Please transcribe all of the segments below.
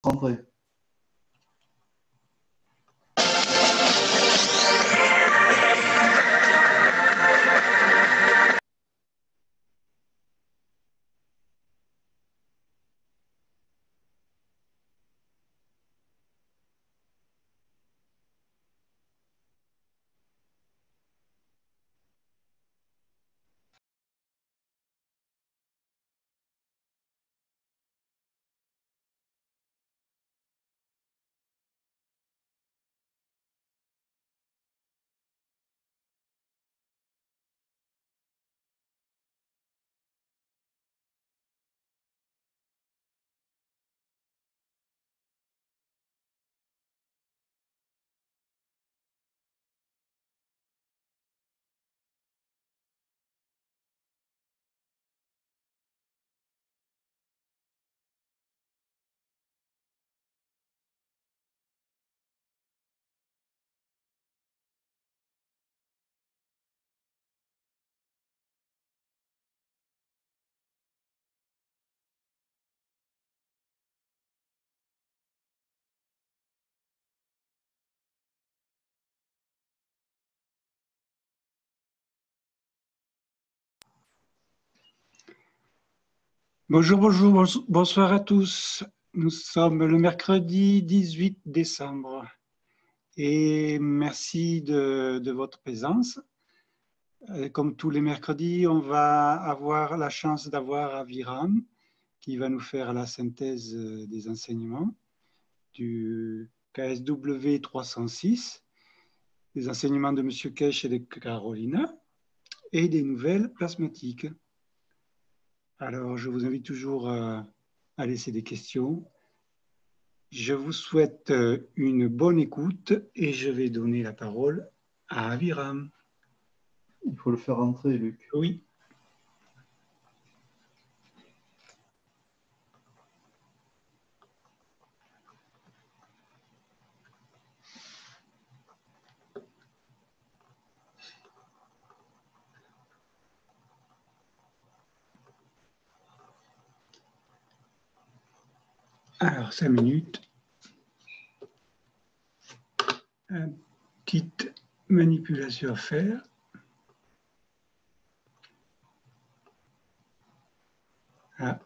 Rentrez. Bonjour, bonsoir à tous. Nous sommes le mercredi 18 décembre et merci de votre présence. Comme tous les mercredis, on va avoir la chance d'avoir Aviram qui va nous faire la synthèse des enseignements du KSW 306, des enseignements de M. Kesh et de Carolina et des nouvelles plasmatiques. Alors, je vous invite toujours à laisser des questions. Je vous souhaite une bonne écoute et je vais donner la parole à Aviram. Il faut le faire rentrer, Luc. Oui. Alors, 5 minutes. Une petite manipulation à faire. Ah.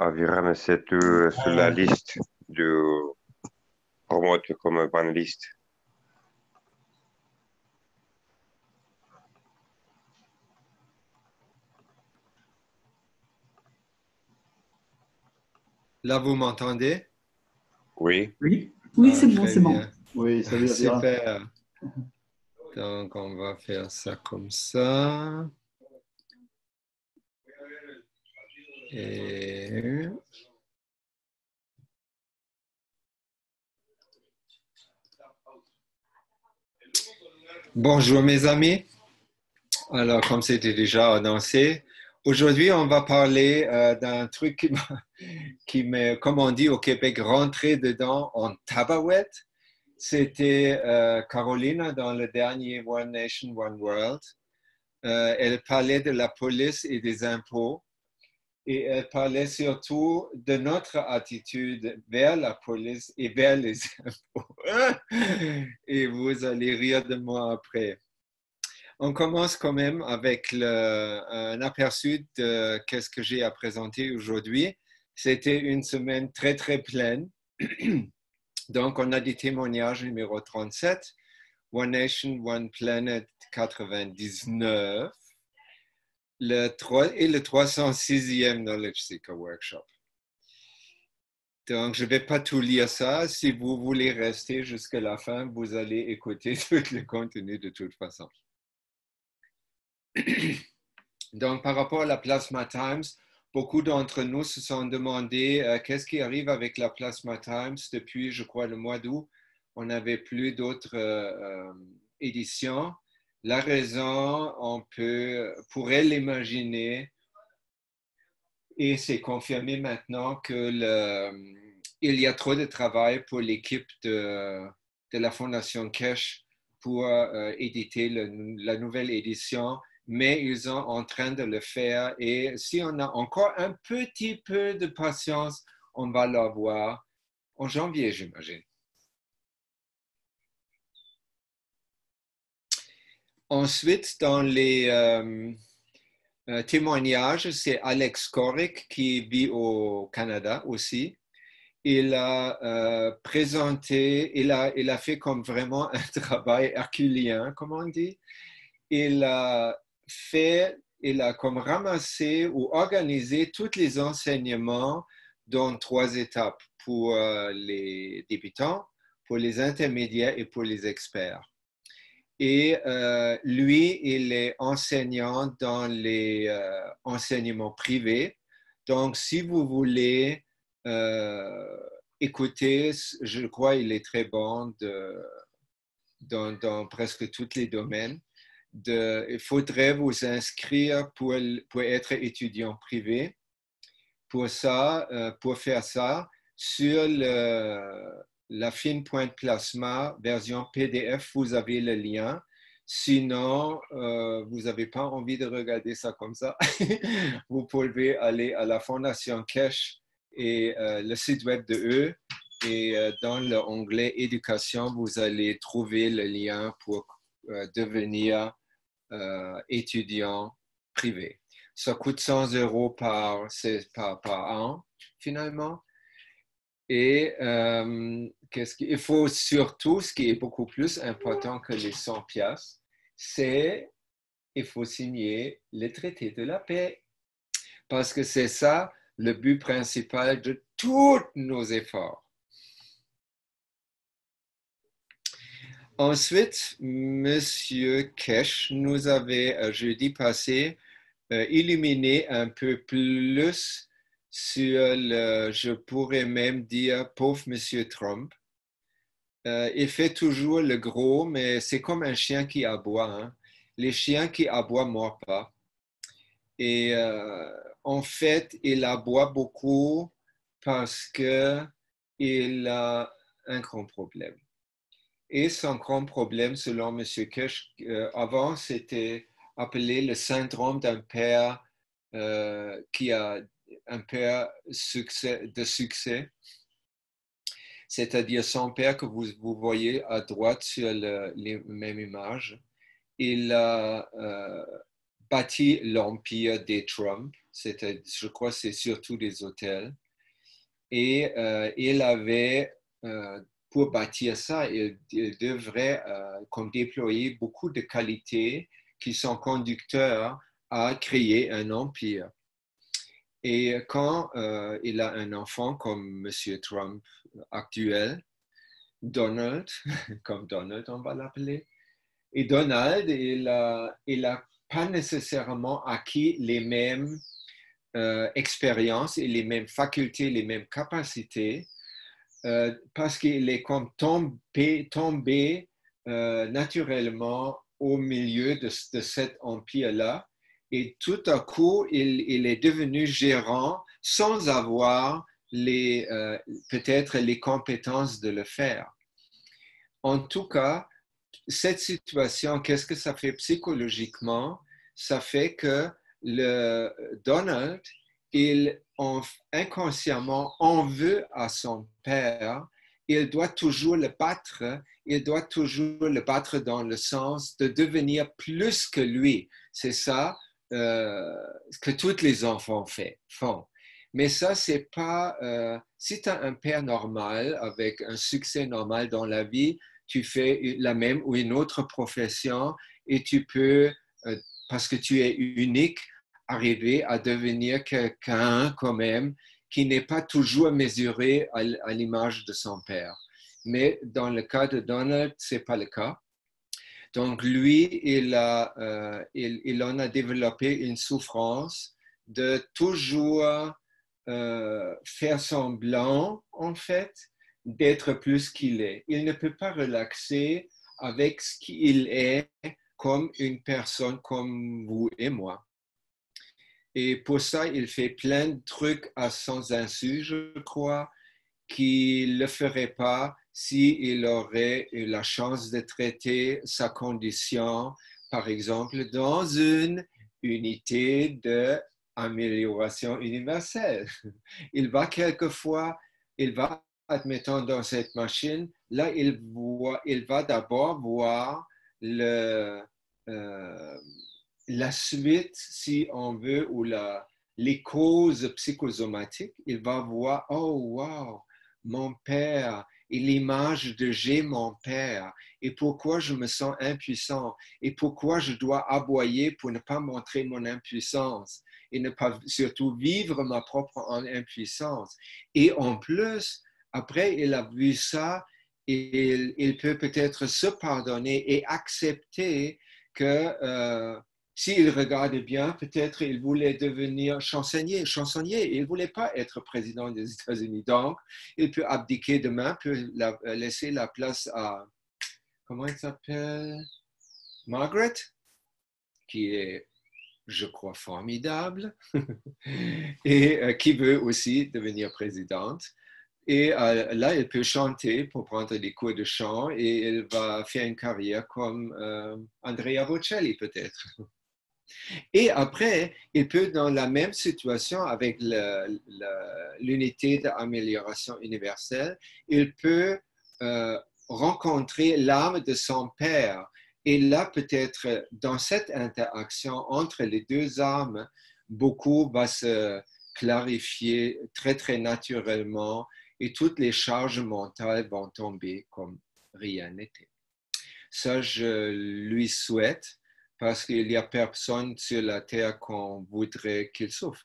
Aviram, c'est sur la liste de promote comme panéliste. Là, vous m'entendez? Oui. Oui, c'est bon, c'est bon. Oui, salut Aviram. Super. Donc, on va faire ça comme ça. Et... Bonjour mes amis. Alors, comme c'était déjà annoncé, aujourd'hui, on va parler d'un truc qui m'est, comme on dit au Québec, rentré dedans en tabarouette. C'était Carolina dans le dernier One Nation, One World. Elle parlait de la police et des impôts. Et elle parlait surtout de notre attitude vers la police et vers les impôts. Et vous allez rire de moi après. On commence quand même avec un aperçu de qu'est-ce que j'ai à présenter aujourd'hui. C'était une semaine très, très pleine. Donc, on a des témoignages numéro 37, One Nation, One Planet 99, et le 306e Knowledge Seeker Workshop. Donc, je ne vais pas tout lire ça. Si vous voulez rester jusqu'à la fin, vous allez écouter tout le contenu de toute façon. Donc, par rapport à la Plasma Times, beaucoup d'entre nous se sont demandé qu'est-ce qui arrive avec la Plasma Times depuis, je crois, le mois d'août. On n'avait plus d'autres éditions. La raison, on pourrait l'imaginer, et c'est confirmé maintenant qu'il y a trop de travail pour l'équipe de la Fondation Kesh pour éditer la nouvelle édition, mais ils sont en train de le faire. Et si on a encore un petit peu de patience, on va l'avoir en janvier, j'imagine. Ensuite, dans les témoignages, c'est Alex Korick qui vit au Canada aussi. Il a présenté, il a fait comme vraiment un travail herculien, comme on dit. Il a comme ramassé ou organisé tous les enseignements dans 3 étapes pour les débutants, pour les intermédiaires et pour les experts. Et lui, il est enseignant dans les enseignements privés. Donc, si vous voulez écouter, je crois qu'il est très bon dans presque tous les domaines. Il faudrait vous inscrire pour être étudiant privé. Pour faire ça, sur la fine pointe plasma version PDF, vous avez le lien. Sinon, vous n'avez pas envie de regarder ça comme ça. Vous pouvez aller à la Fondation Keshe et le site web de eux. Et dans l'onglet éducation, vous allez trouver le lien pour devenir étudiant privé. Ça coûte 100 € par an, finalement. Et il faut surtout, ce qui est beaucoup plus important que les 100 piastres, c'est il faut signer le traité de la paix. Parce que c'est ça le but principal de tous nos efforts. Ensuite, M. Keshe nous avait, jeudi passé, illuminé un peu plus sur je pourrais même dire, pauvre M. Trump. Il fait toujours le gros, mais c'est comme un chien qui aboie. Hein. Les chiens qui aboient ne mordent pas. Et en fait, il aboie beaucoup parce qu'il a un grand problème. Et son grand problème, selon M. Keshe, avant, c'était appelé le syndrome d'un père qui a un père de succès. C'est-à-dire son père que vous voyez à droite sur la même image. Il a bâti l'empire des Trump. Je crois que c'est surtout des hôtels. Et il avait... pour bâtir ça, il devrait comme déployer beaucoup de qualités qui sont conducteurs à créer un empire. Et quand il a un enfant comme M. Trump actuel, Donald, comme Donald on va l'appeler, et Donald, il a pas nécessairement acquis les mêmes expériences et les mêmes facultés, les mêmes capacités, parce qu'il est comme tombé naturellement au milieu de cet empire-là. Et tout à coup, il est devenu gérant sans avoir peut-être les compétences de le faire. En tout cas, cette situation, qu'est-ce que ça fait psychologiquement? Ça fait que Donald, inconsciemment en veut à son père, il doit toujours le battre, dans le sens de devenir plus que lui. C'est ça que tous les enfants font. Mais ça, c'est pas... si tu as un père normal, avec un succès normal dans la vie, tu fais la même ou une autre profession et tu peux, parce que tu es unique, arriver à devenir quelqu'un quand même qui n'est pas toujours mesuré à l'image de son père. Mais dans le cas de Donald, ce n'est pas le cas. Donc lui, il en a développé une souffrance de toujours faire semblant, en fait, d'être plus qu'il est. Il ne peut pas relaxer avec ce qu'il est comme une personne comme vous et moi. Et pour ça, il fait plein de trucs à son insu, je crois, qu'il ne le ferait pas s'il aurait eu la chance de traiter sa condition par exemple, dans une unité d'amélioration universelle. Il va quelquefois, admettons, dans cette machine, là, il va d'abord voir la suite, si on veut, ou les causes psychosomatiques. Il va voir, oh, wow, mon père, et l'image de j'ai mon père, et pourquoi je me sens impuissant, et pourquoi je dois aboyer pour ne pas montrer mon impuissance, et ne pas surtout vivre ma propre impuissance. Et en plus, après, il a vu ça, et il peut peut-être se pardonner et accepter que s'il regarde bien, peut-être il voulait devenir chansonnier. Il ne voulait pas être président des États-Unis. Donc, il peut abdiquer demain, peut laisser la place à, comment il s'appelle? Margaret, qui est, je crois, formidable et qui veut aussi devenir présidente. Et là, il peut chanter pour prendre des cours de chant et il va faire une carrière comme Andrea Bocelli peut-être. Et après, il peut, dans la même situation avec l'unité d'amélioration universelle, il peut rencontrer l'âme de son père. Et là, peut-être, dans cette interaction entre les deux âmes, beaucoup va se clarifier très, très naturellement et toutes les charges mentales vont tomber comme rien n'était. Ça, je lui souhaite parce qu'il n'y a personne sur la terre qu'on voudrait qu'il souffre.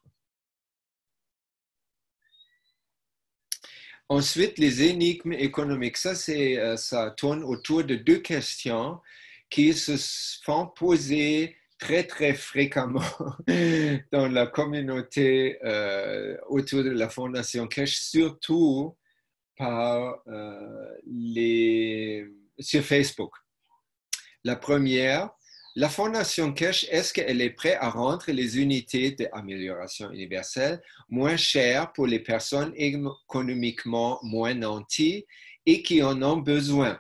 Ensuite, les énigmes économiques. Ça tourne autour de deux questions qui se font poser très, très fréquemment dans la communauté autour de la Fondation Keshe, surtout sur Facebook. La première, la Fondation Keshe, est-ce qu'elle est prête à rendre les unités d'amélioration universelle moins chères pour les personnes économiquement moins nanties et qui en ont besoin?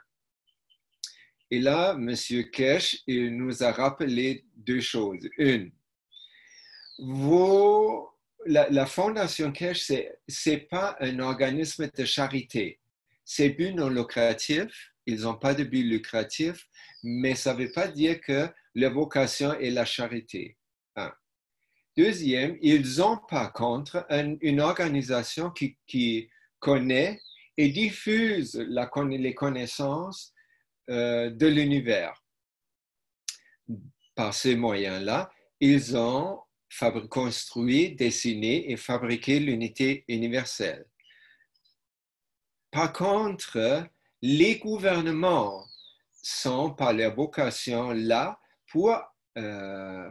Et là, M. Keshe, il nous a rappelé deux choses. Une, la Fondation Keshe, ce n'est pas un organisme de charité. C'est but non lucratif, ils n'ont pas de but lucratif, mais ça ne veut pas dire que leur vocation est la charité. Un. Deuxième, ils ont par contre une organisation qui connaît et diffuse les connaissances de l'univers. Par ces moyens-là, ils ont construit, dessiné et fabriqué l'unité universelle. Par contre, les gouvernements sont par leur vocation là pour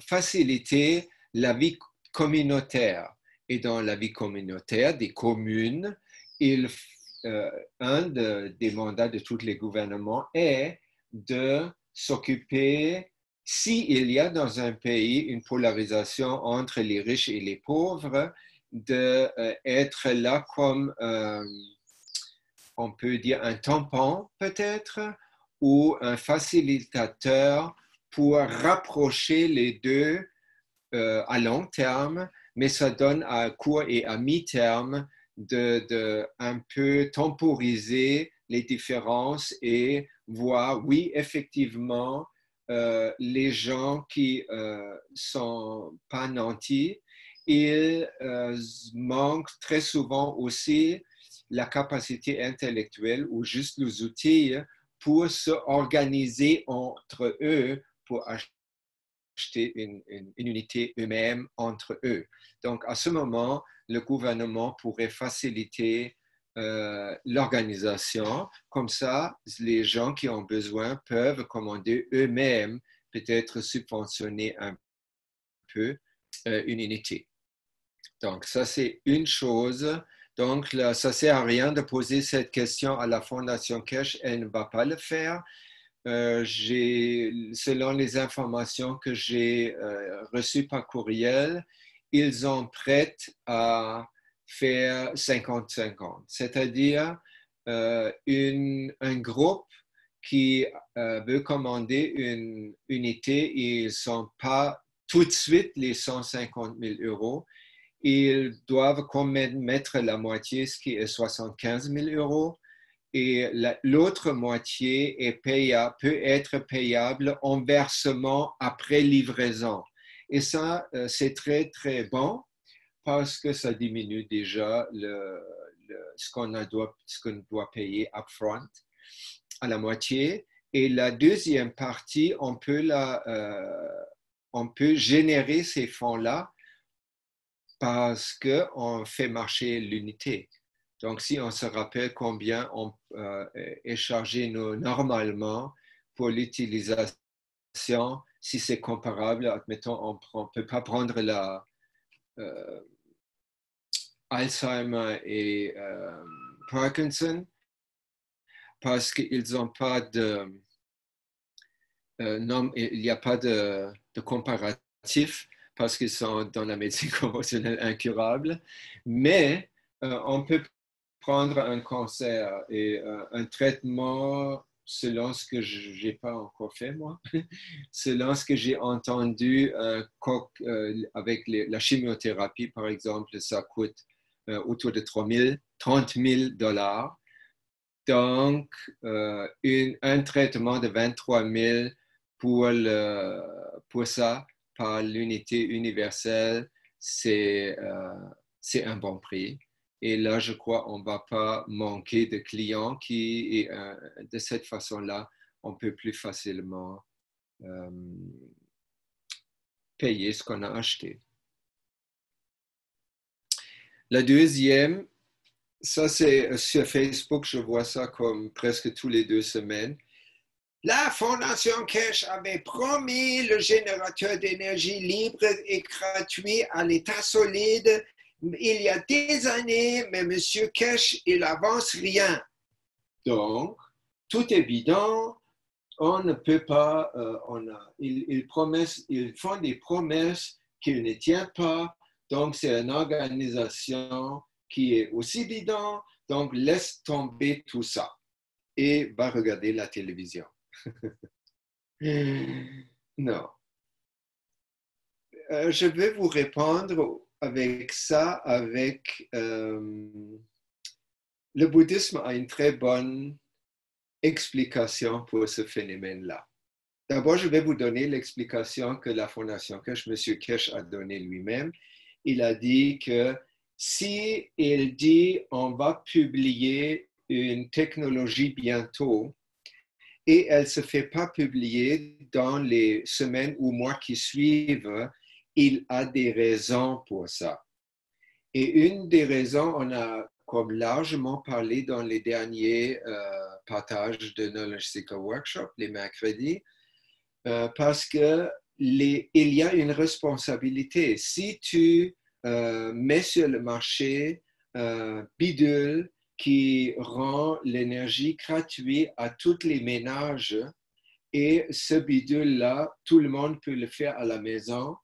faciliter la vie communautaire. Et dans la vie communautaire des communes, un des mandats de tous les gouvernements est de s'occuper, s'il y a dans un pays une polarisation entre les riches et les pauvres, d'être là comme, on peut dire, un tampon peut-être, ou un facilitateur pour rapprocher les deux à long terme, mais ça donne à court et à mi-terme de un peu temporiser les différences et voir, oui, effectivement, les gens qui sont pas nantis, ils manquent très souvent aussi la capacité intellectuelle ou juste les outils pour s'organiser entre eux pour acheter une unité eux-mêmes entre eux. Donc, à ce moment, le gouvernement pourrait faciliter l'organisation. Comme ça, les gens qui ont besoin peuvent commander eux-mêmes, peut-être subventionner un peu une unité. Donc, ça, c'est une chose. Donc, là, ça ne sert à rien de poser cette question à la Fondation Keshe, elle ne va pas le faire. Selon les informations que j'ai reçues par courriel, ils sont prêts à faire 50-50, c'est-à-dire un groupe qui veut commander une unité, ils ne sont pas tout de suite les 150 000 euros. Ils doivent quand même mettre la moitié, ce qui est 75 000 euros. Et l'autre moitié est peut être payable en versement après livraison. Et ça, c'est très, très bon parce que ça diminue déjà ce qu'on doit payer upfront à la moitié. Et la deuxième partie, on peut générer ces fonds-là parce qu'on fait marcher l'unité. Donc, si on se rappelle combien est chargé normalement pour l'utilisation, si c'est comparable, admettons, on ne peut pas prendre Alzheimer et Parkinson parce qu'ils n'ont pas non, il n'y a pas de comparatif parce qu'ils sont dans la médecine conventionnelle incurables, mais on peut prendre un cancer et un traitement selon ce que je n'ai pas encore fait, moi, selon ce que j'ai entendu avec la chimiothérapie, par exemple, ça coûte autour de 30 000 $. Donc, un traitement de 23 000 pour ça, par l'unité universelle, c'est un bon prix. Et là, je crois qu'on ne va pas manquer de clients et de cette façon-là, on peut plus facilement payer ce qu'on a acheté. La deuxième, ça c'est sur Facebook, je vois ça comme presque tous les 2 semaines. La Fondation Keshe avait promis le générateur d'énergie libre et gratuit à l'état solide il y a des années, mais M. Keshe, il n'avance rien. Donc, tout évident, on ne peut pas, ils font des promesses qu'ils ne tiennent pas. Donc, c'est une organisation qui est aussi bidon. Donc, laisse tomber tout ça et va regarder la télévision. Non. Je vais vous répondre avec ça, avec le bouddhisme a une très bonne explication pour ce phénomène-là. D'abord, je vais vous donner l'explication que la Fondation Keshe, M. Keshe a donnée lui-même. Il a dit que si il dit on va publier une technologie bientôt et elle ne se fait pas publier dans les semaines ou mois qui suivent, il a des raisons pour ça. Et une des raisons, on a comme largement parlé dans les derniers partages de Knowledge Seeker Workshop, les mercredis, parce que il y a une responsabilité. Si tu mets sur le marché bidule qui rend l'énergie gratuite à tous les ménages, et ce bidule-là, tout le monde peut le faire à la maison,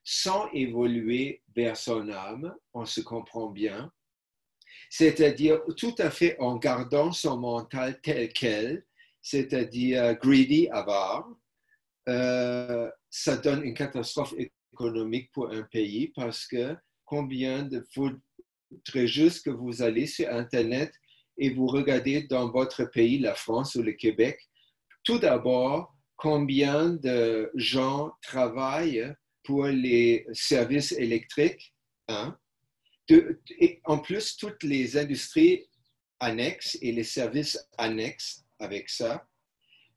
sans évoluer vers son âme, on se comprend bien, c'est-à-dire tout à fait en gardant son mental tel quel, c'est-à-dire greedy, avare, ça donne une catastrophe économique pour un pays parce que faudrait juste que vous allez sur Internet et vous regardez dans votre pays, la France ou le Québec, tout d'abord, combien de gens travaillent pour les services électriques, hein? Et en plus, toutes les industries annexes et les services annexes avec ça.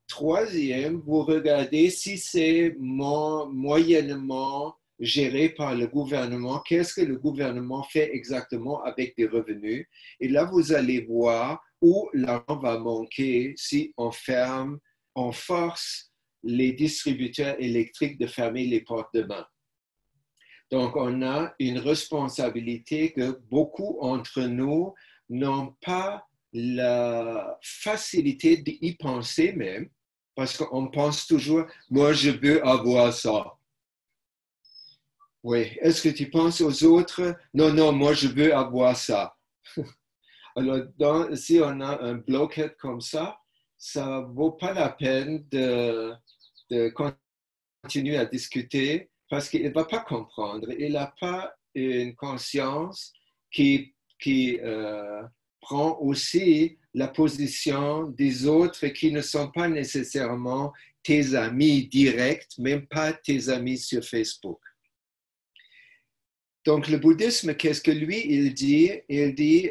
Troisième, vous regardez si c'est moyennement géré par le gouvernement, qu'est-ce que le gouvernement fait exactement avec des revenus. Et là, vous allez voir où l'argent va manquer si on force les distributeurs électriques de fermer les portes demain. Donc, on a une responsabilité que beaucoup d'entre nous n'ont pas la facilité d'y penser même, parce qu'on pense toujours, moi, je veux avoir ça. Oui, est-ce que tu penses aux autres? Non, moi, je veux avoir ça. Alors, si on a un blockhead comme ça, ça ne vaut pas la peine de continuer à discuter parce qu'il ne va pas comprendre. Il n'a pas une conscience qui prend aussi la position des autres qui ne sont pas nécessairement tes amis directs, même pas tes amis sur Facebook. Donc, le bouddhisme, qu'est-ce que lui, il dit? Il dit,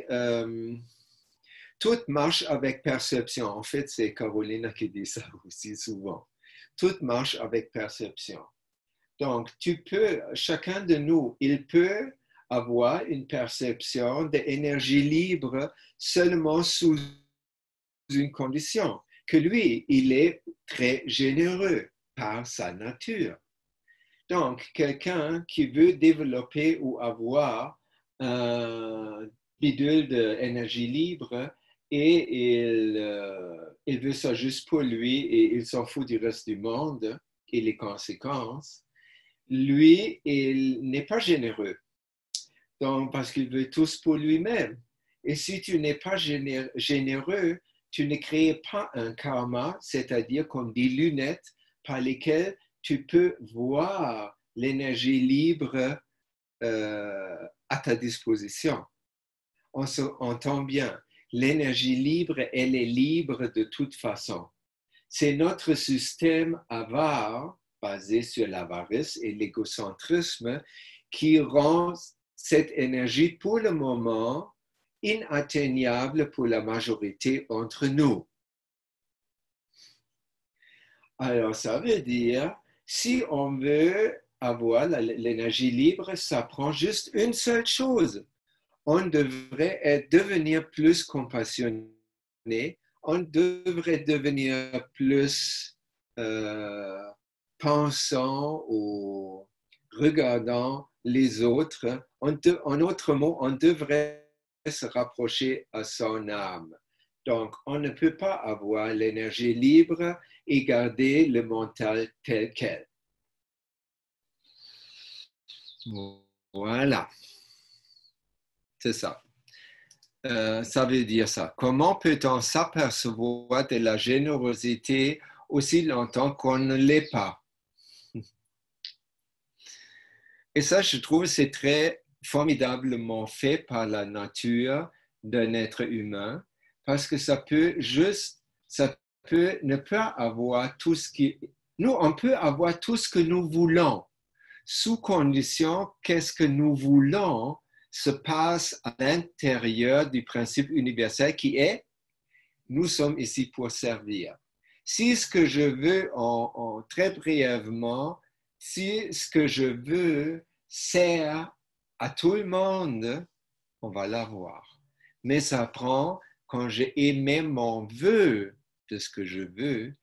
tout marche avec perception. En fait, c'est Carolina qui dit ça aussi souvent. Tout marche avec perception. Donc, chacun de nous, il peut avoir une perception d'énergie libre seulement sous une condition, que lui, il est très généreux par sa nature. Donc, quelqu'un qui veut développer ou avoir un bidule d'énergie libre et il veut ça juste pour lui et il s'en fout du reste du monde et les conséquences, lui, il n'est pas généreux. Donc, parce qu'il veut tous pour lui-même. Et si tu n'es pas généreux, tu ne crées pas un karma, c'est-à-dire comme des lunettes par lesquelles tu peux voir l'énergie libre à ta disposition. On s'entend bien. L'énergie libre, elle est libre de toute façon. C'est notre système avare, basé sur l'avarice et l'égocentrisme, qui rend cette énergie, pour le moment, inatteignable pour la majorité d'entre nous. Alors, ça veut dire, si on veut avoir l'énergie libre, ça prend juste une seule chose. On devrait devenir plus compassionné, on devrait devenir plus pensant ou regardant les autres. En autre mot, on devrait se rapprocher à son âme. Donc, on ne peut pas avoir l'énergie libre et garder le mental tel quel. Voilà. C'est ça. Ça veut dire ça. Comment peut-on s'apercevoir de la générosité aussi longtemps qu'on ne l'est pas? Et ça, je trouve, c'est très formidablement fait par la nature d'un être humain, parce que ça peut ne pas avoir tout ce qui... Nous, on peut avoir tout ce que nous voulons, sous condition qu'est-ce que nous voulons se passe à l'intérieur du principe universel qui est « nous sommes ici pour servir ». Si ce que je veux, très brièvement, si ce que je veux sert à tout le monde, on va l'avoir. Mais ça prend, quand j'ai émis mon vœu de ce que je veux,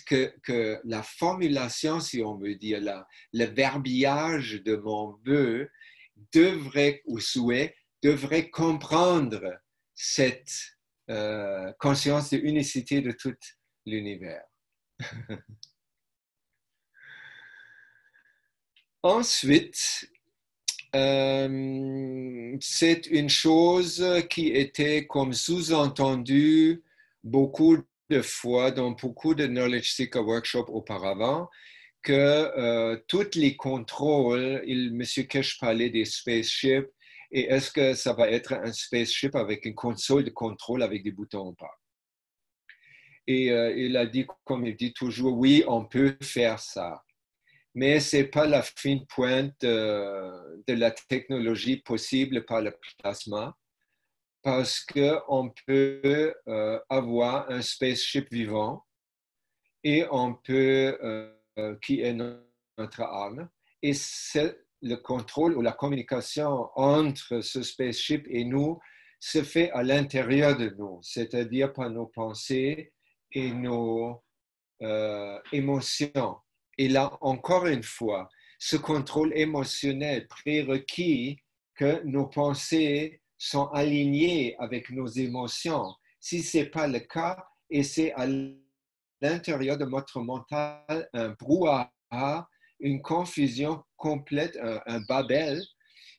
que la formulation, si on veut dire, le verbiage de mon vœu devrait, ou souhait, devrait comprendre cette conscience de unicité de tout l'univers. Ensuite, c'est une chose qui était comme sous-entendue beaucoup de fois dans beaucoup de Knowledge Seeker workshops auparavant, que tous les contrôles, M. Kesh parlait des spaceships, et est-ce que ça va être un spaceship avec une console de contrôle avec des boutons ou pas? Et il a dit, comme il dit toujours, oui, on peut faire ça. Mais ce n'est pas la fine pointe de la technologie possible par le plasma, parce qu'on peut avoir un spaceship vivant et on peut, qui est notre âme, et le contrôle ou la communication entre ce spaceship et nous se fait à l'intérieur de nous, c'est-à-dire par nos pensées et nos émotions. Et là, encore une fois, ce contrôle émotionnel prérequis que nos pensées sont alignées avec nos émotions. Si ce n'est pas le cas, et c'est à l'intérieur de notre mental un brouhaha, une confusion complète, un babel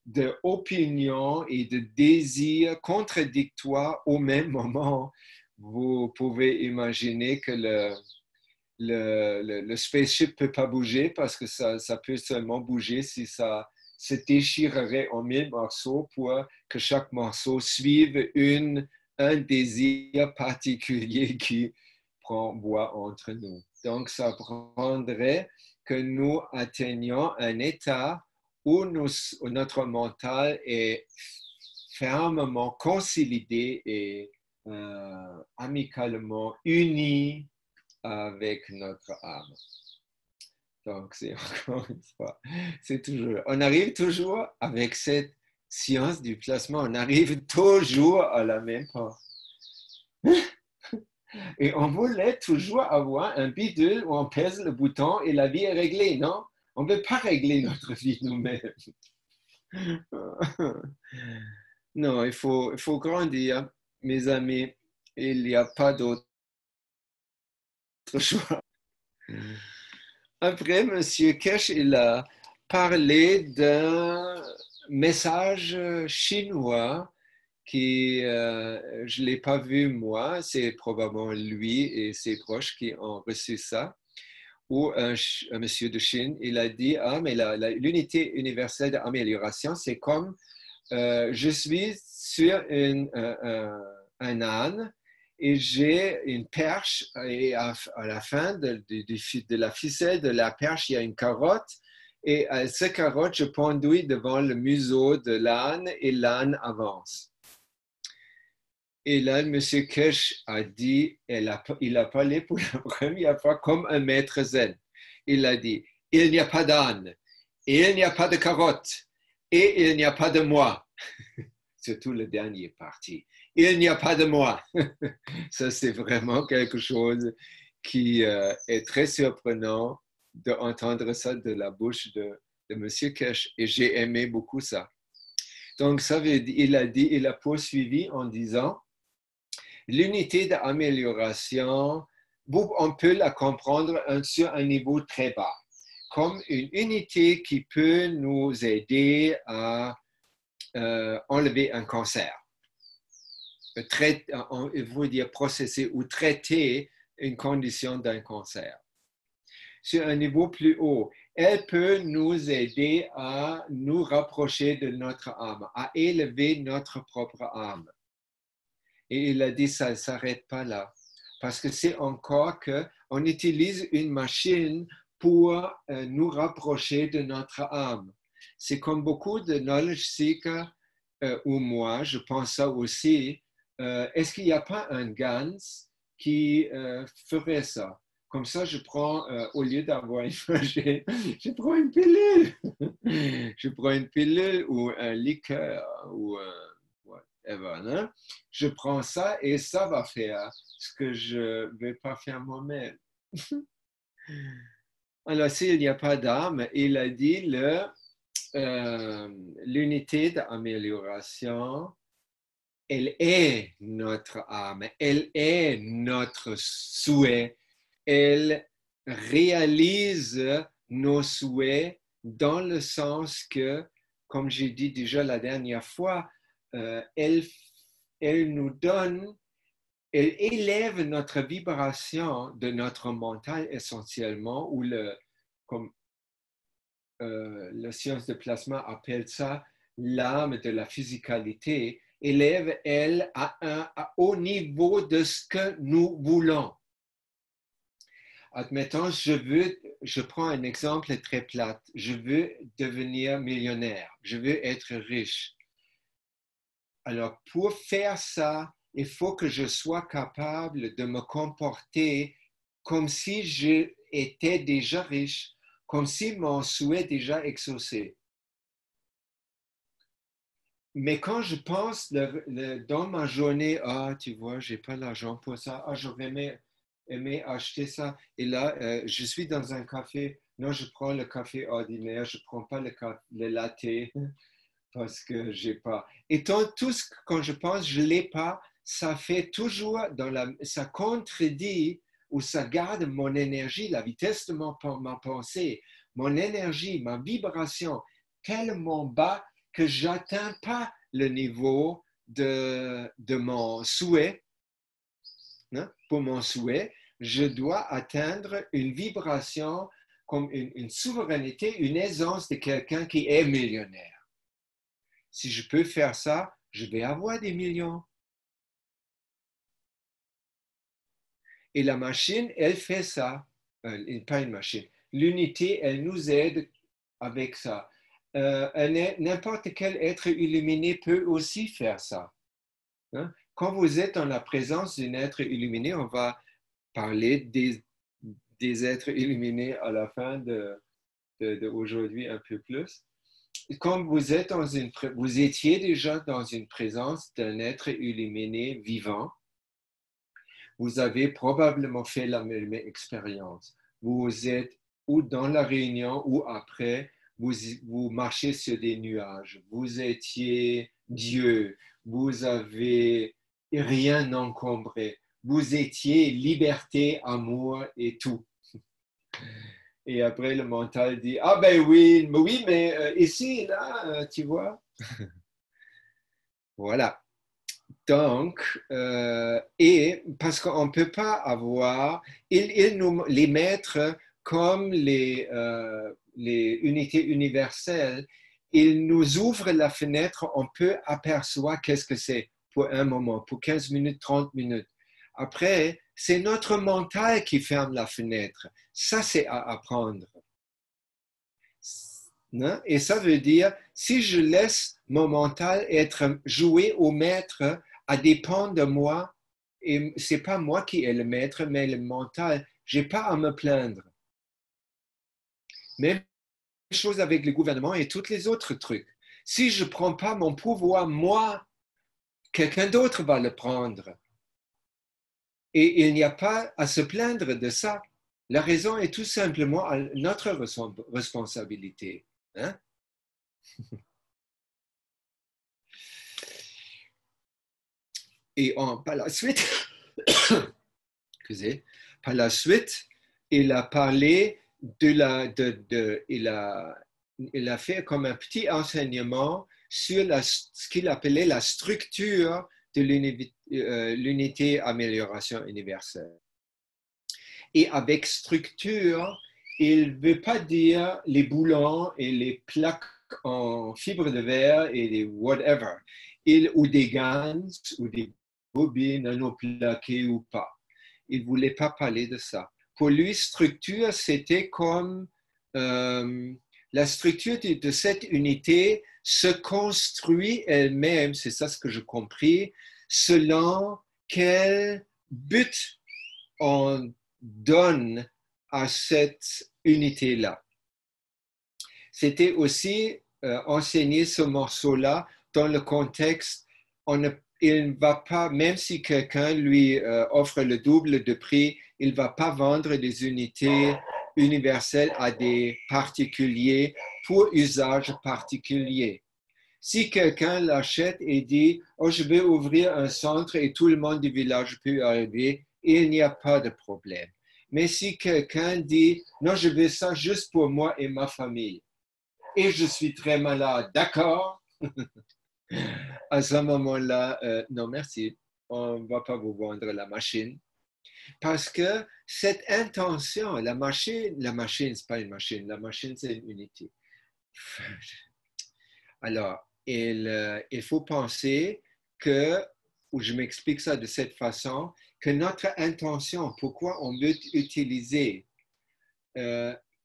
d'opinions et de désirs contradictoires au même moment. vous pouvez imaginer que le spaceship ne peut pas bouger parce que ça peut seulement bouger si ça se déchirerait en 1000 morceaux pour que chaque morceau suive un désir particulier qui prend voie entre nous. Donc, ça prendrait que nous atteignions un état où notre mental est fermement consolidé et amicalement uni avec notre âme. Donc, c'est encore une fois, on arrive toujours avec cette science du placement, on arrive toujours à la même part. Et on voulait toujours avoir un bidule où on pèse le bouton et la vie est réglée, non? On ne veut pas régler notre vie nous-mêmes. Non, il faut grandir, mes amis. Il n'y a pas d'autre choix. Après, M. Keshe, il a parlé d'un message chinois qui, je ne l'ai pas vu moi, c'est probablement lui et ses proches qui ont reçu ça, où un monsieur de Chine, il a dit, mais l'unité universelle d'amélioration, c'est comme je suis sur un âne et j'ai une perche et à la fin de la ficelle de la perche, il y a une carotte et à cette carotte, je conduis devant le museau de l'âne et l'âne avance. Et là, M. Keshe a dit, il a parlé pour la première fois comme un maître zen. Il a dit, il n'y a pas d'âne, il n'y a pas de carotte, et il n'y a pas de moi. Surtout le dernier parti. Il n'y a pas de moi. Ça, c'est vraiment quelque chose qui est très surprenant d'entendre ça de la bouche de M. Keshe. Et j'ai aimé beaucoup ça. Donc, ça veut dire, il a poursuivi en disant, l'unité d'amélioration, on peut la comprendre sur un niveau très bas, comme une unité qui peut nous aider à enlever un cancer, il veut dire processer ou traiter une condition d'un cancer. Sur un niveau plus haut, elle peut nous aider à nous rapprocher de notre âme, à élever notre propre âme. Et il a dit, ça ne s'arrête pas là. Parce que c'est encore qu'on utilise une machine pour nous rapprocher de notre âme. C'est comme beaucoup de knowledge seekers, ou moi, je pense ça aussi. Est-ce qu'il n'y a pas un GANS qui ferait ça? Comme ça, je prends, au lieu d'avoir une machine, je prends une pilule. Je prends une pilule ou un liqueur ou whatever. Je prends ça et ça va faire ce que je ne vais pas faire moi-même. Alors, s'il n'y a pas d'âme, il a dit l'unité d'amélioration, elle est notre âme, elle est notre souhait, elle réalise nos souhaits dans le sens que, comme j'ai dit déjà la dernière fois, elle nous donne, elle élève notre vibration de notre mental essentiellement, ou comme la science de plasma appelle ça l'âme de la physicalité, élève elle au niveau de ce que nous voulons. Admettons, je prends un exemple très plat, je veux devenir millionnaire, je veux être riche. Alors, pour faire ça, il faut que je sois capable de me comporter comme si j'étais déjà riche, comme si mon souhait était déjà exaucé. Mais quand je pense dans ma journée, tu vois, je n'ai pas l'argent pour ça, j'aurais aimé acheter ça, et là, je suis dans un café, non, je prends le café ordinaire, je ne prends pas le latte, parce que je n'ai pas. Et tout ce quand je pense, je ne l'ai pas, ça fait toujours, ça contredit ou ça garde mon énergie, la vitesse de ma pensée, mon énergie, ma vibration tellement bas que je n'atteins pas le niveau de mon souhait. hein, pour mon souhait, je dois atteindre une vibration comme une souveraineté, une aisance de quelqu'un qui est millionnaire. Si je peux faire ça, je vais avoir des millions. Et la machine, elle fait ça. Pas une machine. L'unité, elle nous aide avec ça. N'importe quel être illuminé peut aussi faire ça. Hein? Quand vous êtes en la présence d'un être illuminé, on va parler des êtres illuminés à la fin d'aujourd'hui un peu plus. Quand vous êtes vous étiez déjà dans une présence d'un être illuminé vivant, vous avez probablement fait la même expérience. Vous êtes ou dans la réunion ou après, vous marchez sur des nuages. Vous étiez Dieu. Vous avez rien encombré. Vous étiez liberté, amour et tout. Et après, le mental dit, ah ben oui, mais ici, là, tu vois. Voilà. Donc, et parce qu'on ne peut pas avoir, les maîtres comme les unités universelles, ils nous ouvrent la fenêtre, on peut apercevoir qu'est-ce que c'est pour un moment, pour 15 minutes, 30 minutes. Après, c'est notre mental qui ferme la fenêtre. Ça, c'est à apprendre. Non? Et ça veut dire, si je laisse mon mental être joué au maître, à dépendre de moi, et ce n'est pas moi qui est le maître, mais le mental, je n'ai pas à me plaindre. Même chose avec le gouvernement et tous les autres trucs. Si je ne prends pas mon pouvoir, moi, quelqu'un d'autre va le prendre. Et il n'y a pas à se plaindre de ça. La raison est tout simplement à notre responsabilité. Hein? Et par la suite, il a parlé il a fait comme un petit enseignement sur ce qu'il appelait la structure de l'unité amélioration universelle. Et avec structure, il ne veut pas dire les boulons et les plaques en fibre de verre et des whatever, ou des gants, ou des bobines nanoplaquées ou pas. Il ne voulait pas parler de ça. Pour lui, structure, c'était comme la structure de cette unité se construit elle-même, c'est ça ce que je compris, selon quel but on donne à cette unité-là. C'était aussi enseigner ce morceau-là dans le contexte, il ne va pas, même si quelqu'un lui offre le double de prix, il ne va pas vendre des unités universelles à des particuliers pour usage particulier. Si quelqu'un l'achète et dit « Oh, je vais ouvrir un centre et tout le monde du village peut arriver », il n'y a pas de problème. Mais si quelqu'un dit « Non, je veux ça juste pour moi et ma famille », et je suis très malade, d'accord? À ce moment-là, non merci, on ne va pas vous vendre la machine. Parce que cette intention, la machine, ce n'est pas une machine, la machine, c'est une unité. Alors, il faut penser que, ou je m'explique ça de cette façon, que notre intention, pourquoi on veut utiliser,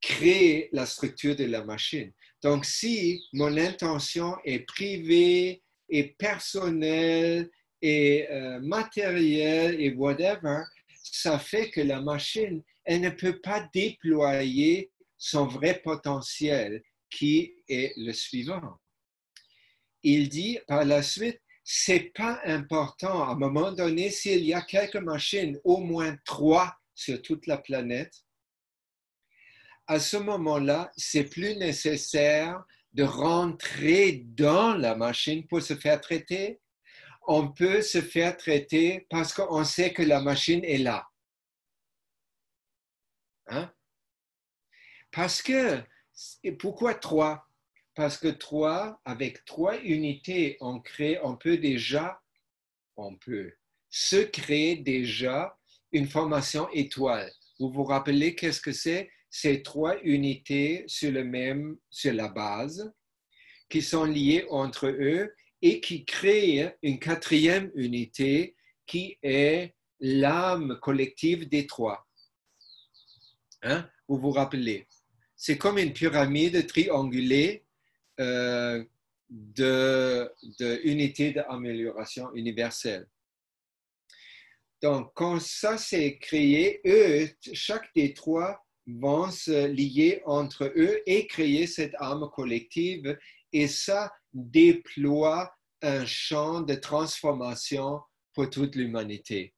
créer la structure de la machine. Donc, si mon intention est privée et personnelle et matérielle et whatever, ça fait que la machine, elle ne peut pas déployer son vrai potentiel qui est le suivant. Il dit par la suite, c'est pas important à un moment donné s'il y a quelques machines, au moins 3 sur toute la planète. À ce moment-là, c'est plus nécessaire de rentrer dans la machine pour se faire traiter. On peut se faire traiter parce qu'on sait que la machine est là. Hein? Parce que, pourquoi 3? Parce que avec 3 unités, on peut déjà, se crée déjà une formation étoile. Vous vous rappelez qu'est-ce que c'est? C'est 3 unités sur la base qui sont liées entre eux et qui créent une 4e unité qui est l'âme collective des 3. Hein? Vous vous rappelez? C'est comme une pyramide triangulée d'unités d'amélioration universelle. Donc, quand ça s'est créé, eux, chaque des 3 vont se lier entre eux et créer cette âme collective, et ça déploie un champ de transformation pour toute l'humanité.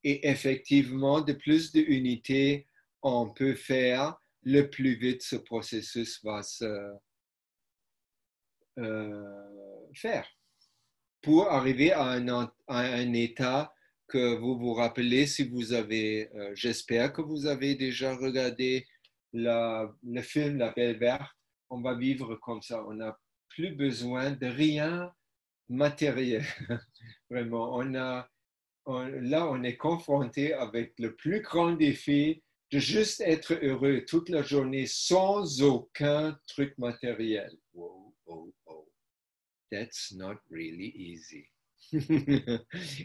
Et effectivement, de plus d'unités on peut faire, le plus vite ce processus va se faire pour arriver à un état que vous vous rappelez, si vous avez, j'espère que vous avez déjà regardé le film La Belle Verte. On va vivre comme ça, on n'a plus besoin de rien matériel. Vraiment, là on est confronté avec le plus grand défi de juste être heureux toute la journée sans aucun truc matériel. Wow, oh, oh. That's not really easy.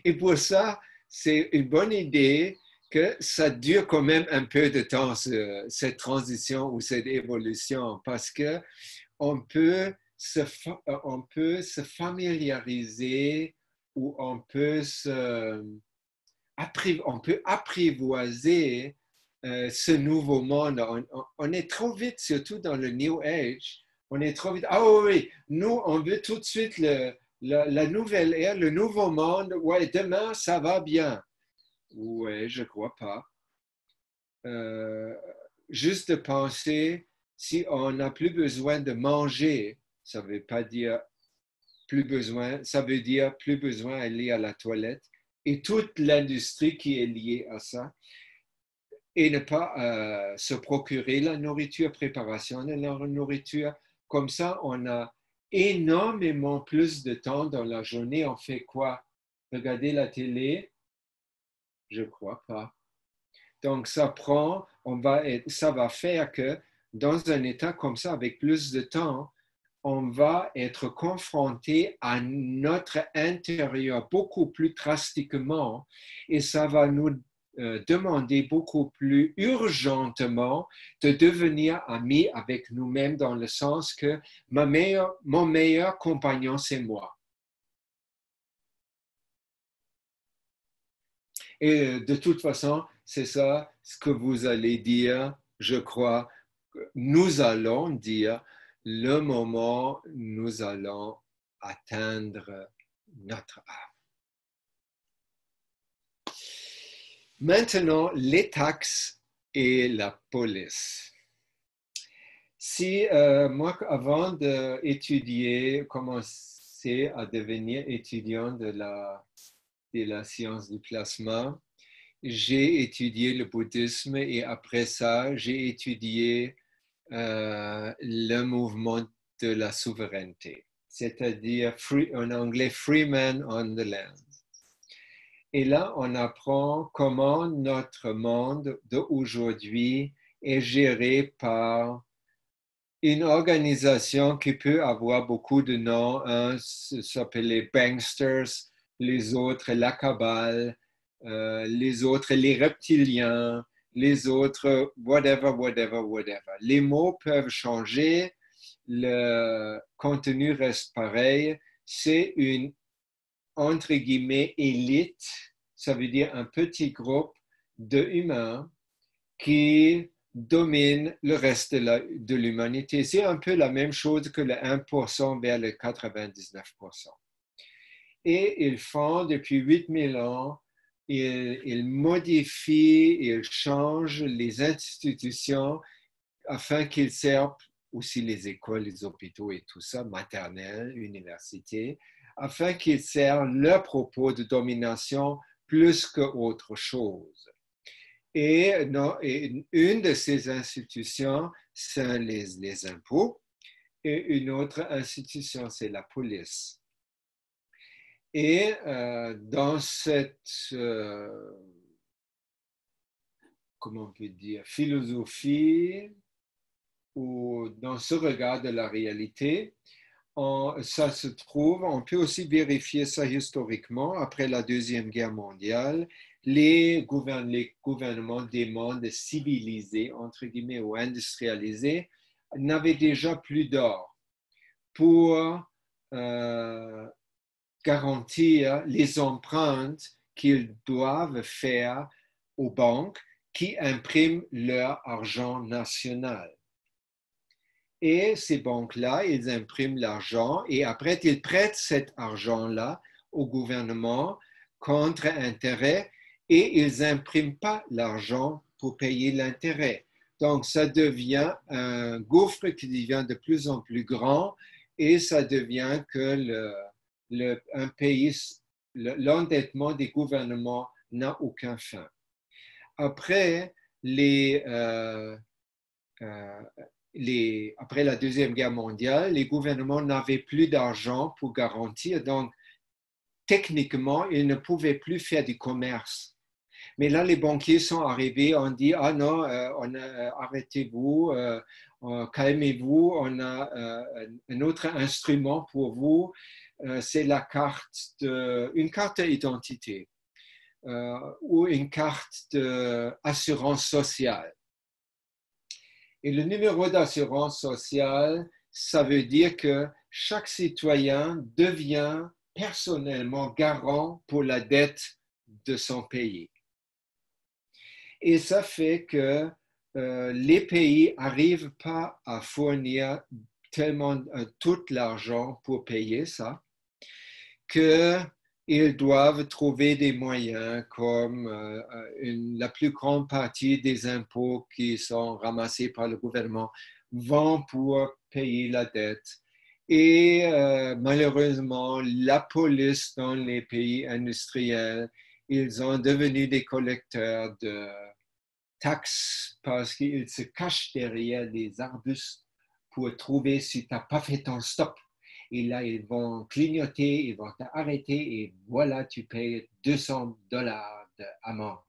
Et pour ça, c'est une bonne idée que ça dure quand même un peu de temps, cette transition ou cette évolution, parce que on peut se familiariser ou on peut apprivoiser ce nouveau monde. On est trop vite, surtout dans le New Age, on est trop vite. Ah oui, nous, on veut tout de suite la nouvelle ère, le nouveau monde. Ouais, demain, ça va bien. Ouais, je crois pas. Juste de penser, si on n'a plus besoin de manger, ça veut pas dire plus besoin, ça veut dire plus besoin d'aller à la toilette et toute l'industrie qui est liée à ça, et ne pas se procurer la nourriture, préparation de la nourriture. Comme ça, on a énormément plus de temps dans la journée. On fait quoi? Regarder la télé? Je crois pas. Donc, ça va faire que dans un état comme ça, avec plus de temps, on va être confronté à notre intérieur beaucoup plus drastiquement et ça va nous demander beaucoup plus urgentement de devenir amis avec nous-mêmes dans le sens que mon meilleur compagnon, c'est moi. Et de toute façon, c'est ça ce que vous allez dire, je crois, nous allons dire le moment où nous allons atteindre notre âme. Maintenant, les taxes et la police. Si moi, avant d'étudier, commencer à devenir étudiant de la science du plasma, j'ai étudié le bouddhisme et après ça, j'ai étudié le mouvement de la souveraineté, c'est-à-dire en anglais free man on the land. Et là, on apprend comment notre monde d'aujourd'hui est géré par une organisation qui peut avoir beaucoup de noms. Un s'appelle les banksters, les autres la cabale, les autres les reptiliens, les autres whatever. Les mots peuvent changer, le contenu reste pareil. C'est une, entre guillemets, élite, ça veut dire un petit groupe d'humains qui domine le reste de l'humanité. C'est un peu la même chose que le 1% vers le 99%. Et ils font depuis 8000 ans, ils modifient, ils changent les institutions afin qu'ils servent aussi les écoles, les hôpitaux et tout ça, maternelles, universités, afin qu'ils servent leur propos de domination plus qu'autre chose. Et une de ces institutions, c'est les impôts, et une autre institution, c'est la police. Et dans cette, comment on peut dire, philosophie ou dans ce regard de la réalité, ça se trouve, on peut aussi vérifier ça historiquement. Après la Deuxième Guerre mondiale, les gouvernements des mondes civilisés, entre guillemets, ou industrialisés, n'avaient déjà plus d'or pour garantir les empreintes qu'ils doivent faire aux banques qui impriment leur argent national. Et ces banques-là, ils impriment l'argent et après, ils prêtent cet argent-là au gouvernement contre intérêt et ils n'impriment pas l'argent pour payer l'intérêt. Donc, ça devient un gouffre qui devient de plus en plus grand et ça devient que un pays, l'endettement des gouvernements n'a aucun fin. Après après la Deuxième Guerre mondiale, les gouvernements n'avaient plus d'argent pour garantir, donc techniquement, ils ne pouvaient plus faire du commerce. Mais là, les banquiers sont arrivés, on dit, ah non, arrêtez-vous, calmez-vous, on a un autre instrument pour vous, c'est une carte d'identité ou une carte d'assurance sociale. Et le numéro d'assurance sociale, ça veut dire que chaque citoyen devient personnellement garant pour la dette de son pays. Et ça fait que les pays n'arrivent pas à fournir tellement tout l'argent pour payer ça, qu'ils doivent trouver des moyens comme la plus grande partie des impôts qui sont ramassés par le gouvernement vont pour payer la dette. Et malheureusement, la police dans les pays industriels, ils ont devenu des collecteurs de taxes parce qu'ils se cachent derrière des arbustes pour trouver si tu n'as pas fait ton stop. Et là, ils vont clignoter, ils vont t'arrêter et voilà, tu payes $200 d'amende.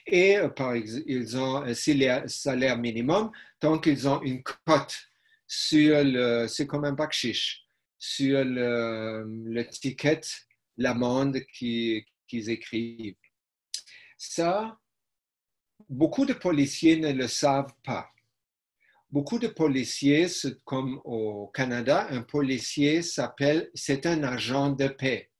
Et par exemple, ils ont un salaire minimum, donc ils ont une cote sur c'est comme un bakshish, sur le ticket, l'amende qu'ils écrivent. Ça, beaucoup de policiers ne le savent pas. Beaucoup de policiers, comme au Canada, un policier c'est un agent de paix.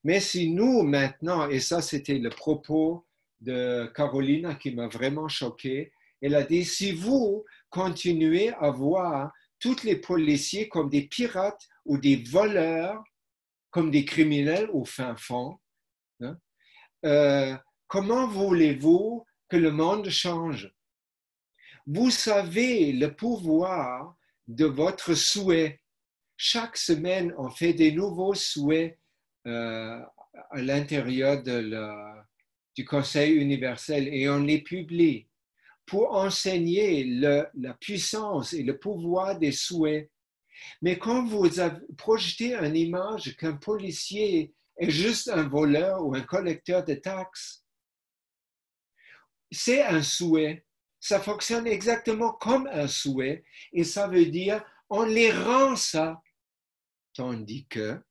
Mais si nous, maintenant, et ça c'était le propos de Carolina qui m'a vraiment choqué, elle a dit, si vous continuez à voir tous les policiers comme des pirates ou des voleurs, comme des criminels au fin fond, hein, comment voulez-vous que le monde change? Vous savez le pouvoir de votre souhait. Chaque semaine, on fait des nouveaux souhaits à l'intérieur du Conseil universel et on les publie pour enseigner la puissance et le pouvoir des souhaits. Mais quand vous avez projeté une image qu'un policier est juste un voleur ou un collecteur de taxes, c'est un souhait. Ça fonctionne exactement comme un souhait et ça veut dire on les rend ça. Tandis que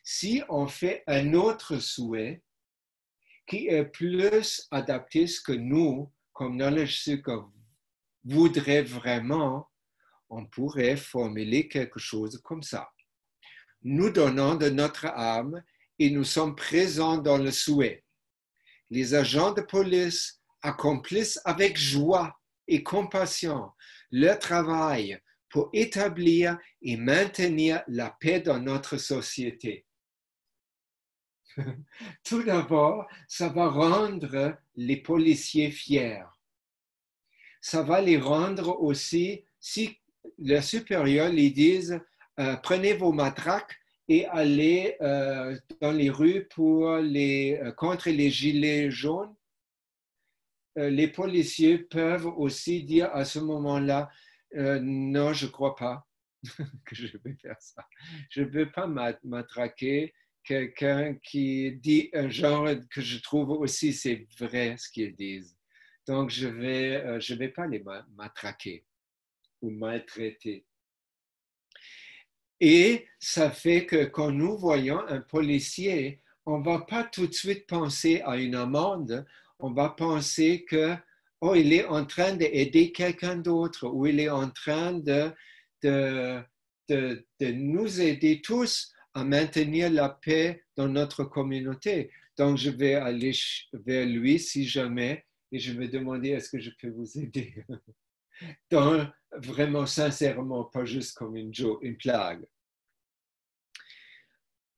si on fait un autre souhait qui est plus adapté à ce que nous, comme knowledge seeker, voudrait vraiment, on pourrait formuler quelque chose comme ça. Nous donnons de notre âme et nous sommes présents dans le souhait. Les agents de police accomplissent avec joie et compassion leur travail pour établir et maintenir la paix dans notre société. Tout d'abord, ça va rendre les policiers fiers. Ça va les rendre aussi, si les supérieurs les disent, prenez vos matraques et allez dans les rues contre les gilets jaunes, les policiers peuvent aussi dire à ce moment-là, non, je ne crois pas. que je vais faire ça. Je ne vais pas matraquer quelqu'un qui dit un genre que je trouve aussi c'est vrai ce qu'ils disent. Donc, je vais pas les matraquer ou maltraiter. Et ça fait que quand nous voyons un policier, on ne va pas tout de suite penser à une amende, on va penser que, oh, il est en train d'aider quelqu'un d'autre ou il est en train de nous aider tous à maintenir la paix dans notre communauté. Donc, je vais aller vers lui si jamais et je vais demander est-ce que je peux vous aider. Donc, vraiment sincèrement, pas juste comme une blague.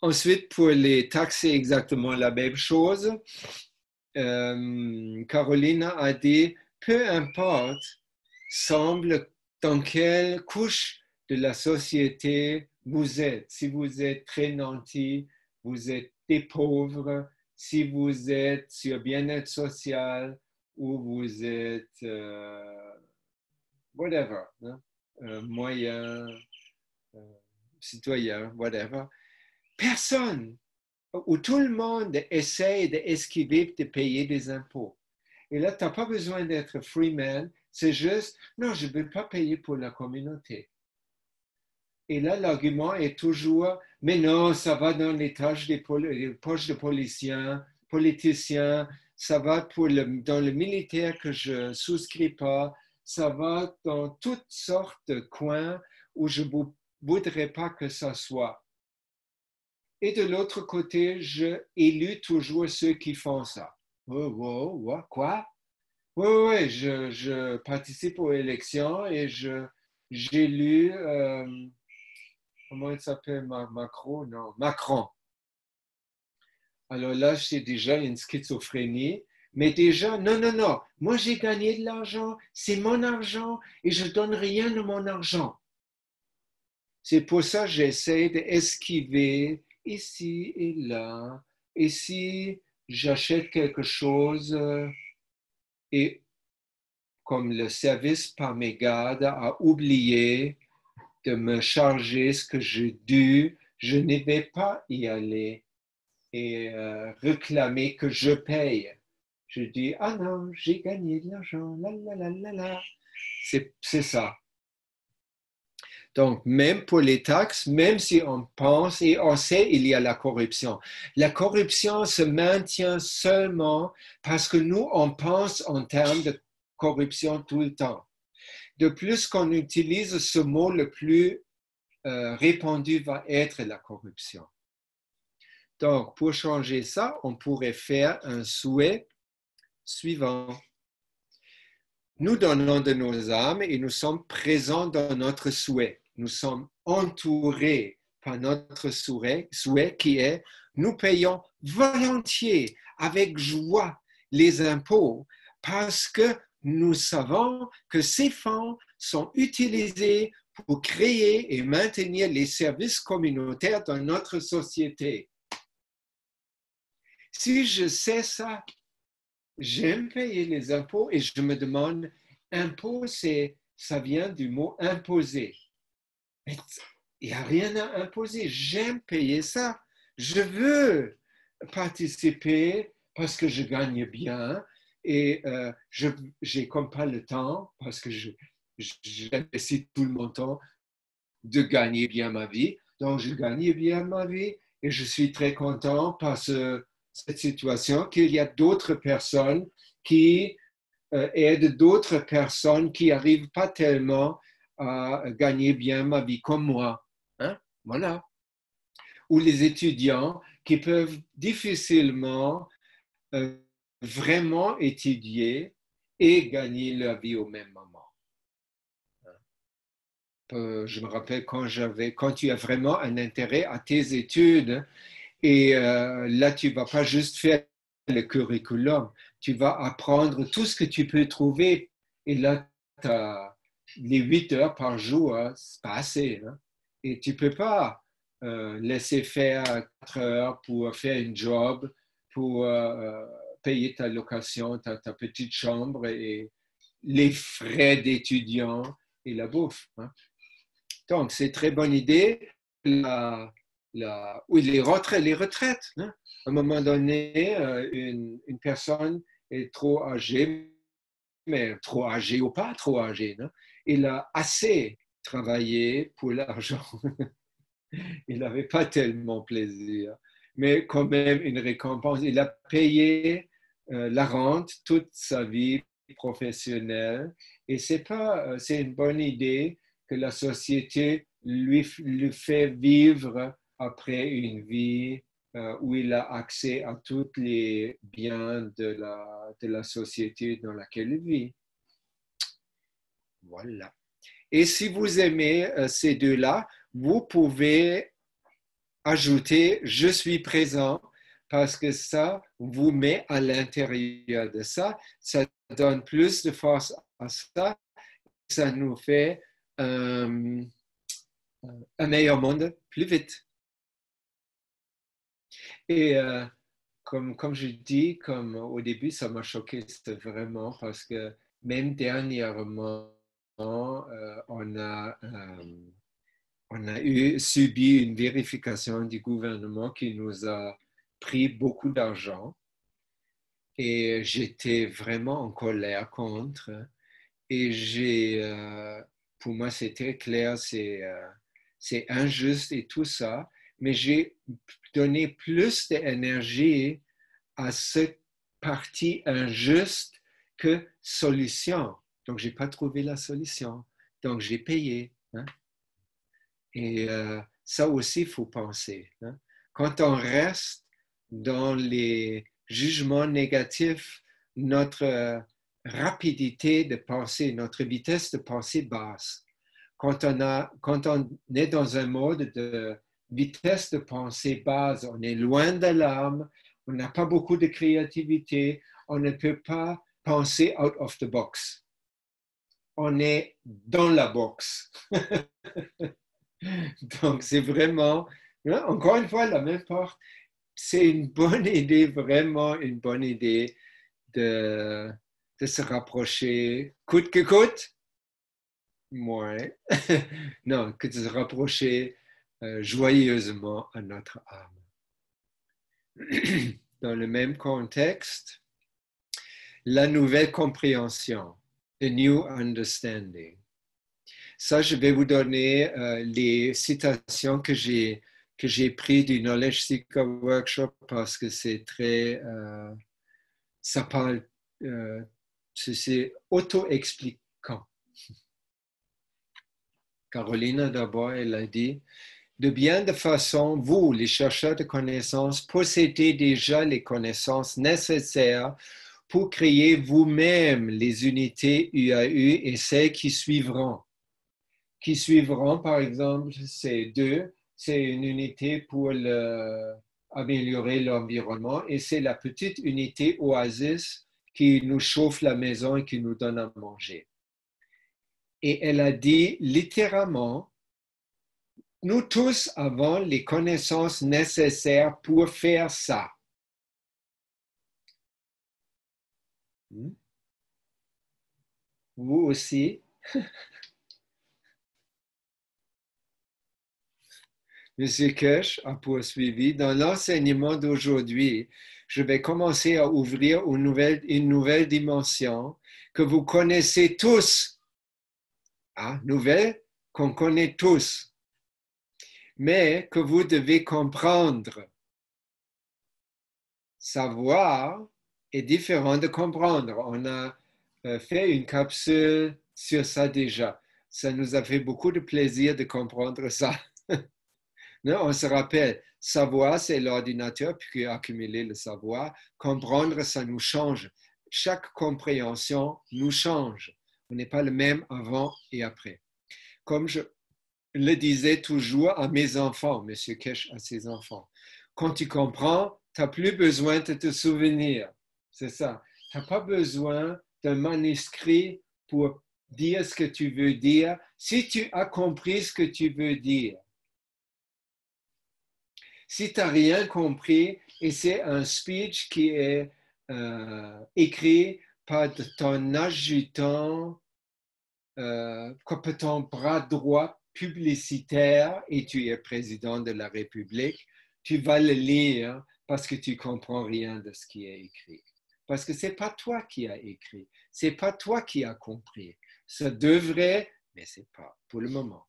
Ensuite, pour les taxes, c'est exactement la même chose. Carolina a dit, peu importe, semble dans quelle couche de la société vous êtes. Si vous êtes très nantis, vous êtes des pauvres, si vous êtes sur bien-être social ou vous êtes whatever, hein, moyen, citoyen, whatever. Personne où tout le monde essaye d'esquiver de payer des impôts. Et là, tu n'as pas besoin d'être freeman, c'est juste, non, je ne veux pas payer pour la communauté. Et là, l'argument est toujours, mais non, ça va dans les poches de politiciens, ça va dans le militaire que je ne souscris pas, ça va dans toutes sortes de coins où je ne voudrais pas que ça soit. Et de l'autre côté, je élus toujours ceux qui font ça. Quoi? Oui, je participe aux élections et j'élus, comment il s'appelle, Macron? Non, Macron. Alors là, j'ai déjà une schizophrénie, mais déjà, non, moi j'ai gagné de l'argent, c'est mon argent et je ne donne rien de mon argent. C'est pour ça que j'essaie d'esquiver ici et là. Et si j'achète quelque chose et comme le service par mégarde a oublié de me charger ce que j'ai dû, je ne vais pas y aller et réclamer que je paye. Je dis, ah non, j'ai gagné de l'argent, la. C'est ça. Donc, même pour les taxes, même si on pense et on sait il y a la corruption. La corruption se maintient seulement parce que nous, on pense en termes de corruption tout le temps. De plus qu'on utilise ce mot, le plus répandu va être la corruption. Donc, pour changer ça, on pourrait faire un souhait suivant. Nous donnons de nos âmes et nous sommes présents dans notre souhait. Nous sommes entourés par notre souhait qui est nous payons volontiers, avec joie, les impôts parce que nous savons que ces fonds sont utilisés pour créer et maintenir les services communautaires dans notre société. Si je sais ça, j'aime payer les impôts et je me demande, impôt, ça vient du mot imposer. Mais il n'y a rien à imposer. J'aime payer ça. Je veux participer parce que je gagne bien et je n'ai comme pas le temps parce que j'investis tout mon temps de gagner bien ma vie. Donc, je gagne bien ma vie et je suis très content parce que cette situation qu'il y a d'autres personnes qui aident d'autres personnes qui n'arrivent pas tellement à gagner bien ma vie comme moi. Hein? Voilà. Ou les étudiants qui peuvent difficilement vraiment étudier et gagner leur vie au même moment. Je me rappelle quand tu as vraiment un intérêt à tes études, et là, tu ne vas pas juste faire le curriculum, tu vas apprendre tout ce que tu peux trouver. Et là, tu as les 8 heures par jour, hein, c'est pas assez. Hein? Et tu ne peux pas laisser faire 4 heures pour faire un job, pour payer ta location, ta petite chambre et les frais d'étudiant et la bouffe. Hein? Donc, c'est une très bonne idée. Oui, les retraites. Hein. À un moment donné, une personne est trop âgée, mais trop âgée ou pas trop âgée. Non? Il a assez travaillé pour l'argent. Il n'avait pas tellement plaisir, mais quand même une récompense. Il a payé la rente toute sa vie professionnelle et c'est une bonne idée que la société lui fait vivre après une vie où il a accès à tous les biens de la société dans laquelle il vit. Voilà. Et si vous aimez ces deux-là, vous pouvez ajouter « je suis présent » parce que ça vous met à l'intérieur de ça. Ça donne plus de force à ça. Ça nous fait un meilleur monde plus vite. Et comme je dis, comme au début, ça m'a choqué vraiment parce que même dernièrement, on a subi une vérification du gouvernement qui nous a pris beaucoup d'argent et j'étais vraiment en colère contre. Et pour moi, c'est très clair, c'est injuste et tout ça, mais j'ai donné plus d'énergie à cette partie injuste que solution. Donc, je n'ai pas trouvé la solution. Donc, j'ai payé. Hein? Et ça aussi, il faut penser. Hein? Quand on reste dans les jugements négatifs, notre rapidité de pensée, notre vitesse de pensée basse. Quand on est dans un mode de vitesse de pensée basse, on est loin de l'âme, on n'a pas beaucoup de créativité, on ne peut pas penser out of the box. On est dans la box. Donc, c'est vraiment, encore une fois, la même porte. C'est une bonne idée, vraiment une bonne idée de se rapprocher, coûte que coûte, moins, non, que de se rapprocher joyeusement à notre âme. Dans le même contexte, la nouvelle compréhension, a new understanding. Ça, je vais vous donner les citations que j'ai prises du Knowledge Seeker Workshop parce que c'est très, ça parle, c'est auto-expliquant. Carolina, d'abord, elle a dit, de bien de façon, vous, les chercheurs de connaissances, possédez déjà les connaissances nécessaires pour créer vous-même les unités UAU et celles qui suivront. Qui suivront, par exemple, c'est deux. C'est une unité pour améliorer l'environnement et c'est la petite unité Oasis qui nous chauffe la maison et qui nous donne à manger. Et elle a dit littéralement, nous tous avons les connaissances nécessaires pour faire ça. Vous aussi? Monsieur Kirsch a poursuivi, dans l'enseignement d'aujourd'hui, je vais commencer à ouvrir une nouvelle dimension que vous connaissez tous. Nouvelle qu'on connaît tous, mais que vous devez comprendre. Savoir est différent de comprendre. On a fait une capsule sur ça déjà. Ça nous a fait beaucoup de plaisir de comprendre ça. Non, on se rappelle, savoir, c'est l'ordinateur qui a accumulé le savoir. Comprendre, ça nous change. Chaque compréhension nous change. On n'est pas le même avant et après. Comme je le disais toujours à mes enfants, M. Kesh à ses enfants, quand tu comprends, tu n'as plus besoin de te souvenir. C'est ça. Tu n'as pas besoin d'un manuscrit pour dire ce que tu veux dire si tu as compris ce que tu veux dire. Si tu n'as rien compris et c'est un speech qui est écrit par ton adjudant, ton bras droit publicitaire et tu es président de la République, tu vas le lire parce que tu comprends rien de ce qui est écrit. Parce que c'est pas toi qui as écrit, c'est pas toi qui as compris. Ça devrait, mais c'est pas pour le moment.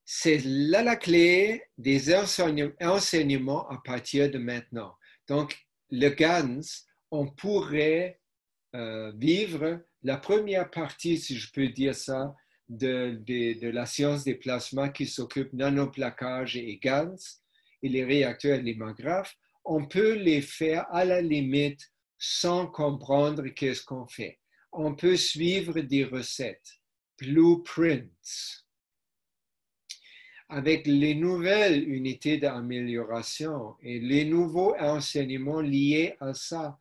C'est là la clé des enseignements à partir de maintenant. Donc, le GANS, on pourrait vivre la première partie, si je peux dire ça, de la science des plasmas qui s'occupe nanoplaquage et GANS et les réacteurs limagraphes. On peut les faire à la limite sans comprendre qu'est-ce qu'on fait. On peut suivre des recettes, blueprints. Avec les nouvelles unités d'amélioration et les nouveaux enseignements liés à ça,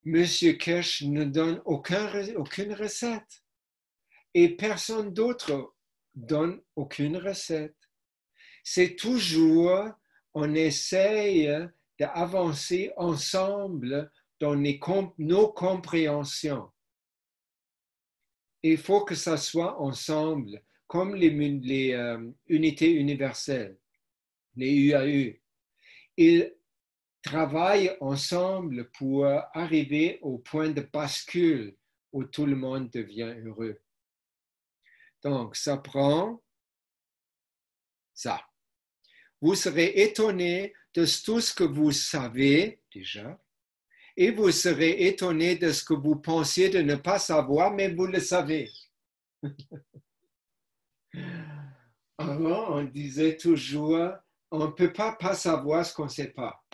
M. Kesh ne donne aucune recette et personne d'autre donne aucune recette. C'est toujours, on essaye d'avancer ensemble dans nos compréhensions. Il faut que ça soit ensemble, comme les unités universelles, les UAU. Ils travaillent ensemble pour arriver au point de bascule où tout le monde devient heureux. Donc, ça prend ça. Vous serez étonné de tout ce que vous savez déjà et vous serez étonné de ce que vous pensiez de ne pas savoir, mais vous le savez. Avant, on disait toujours, on ne peut pas savoir ce qu'on ne sait pas.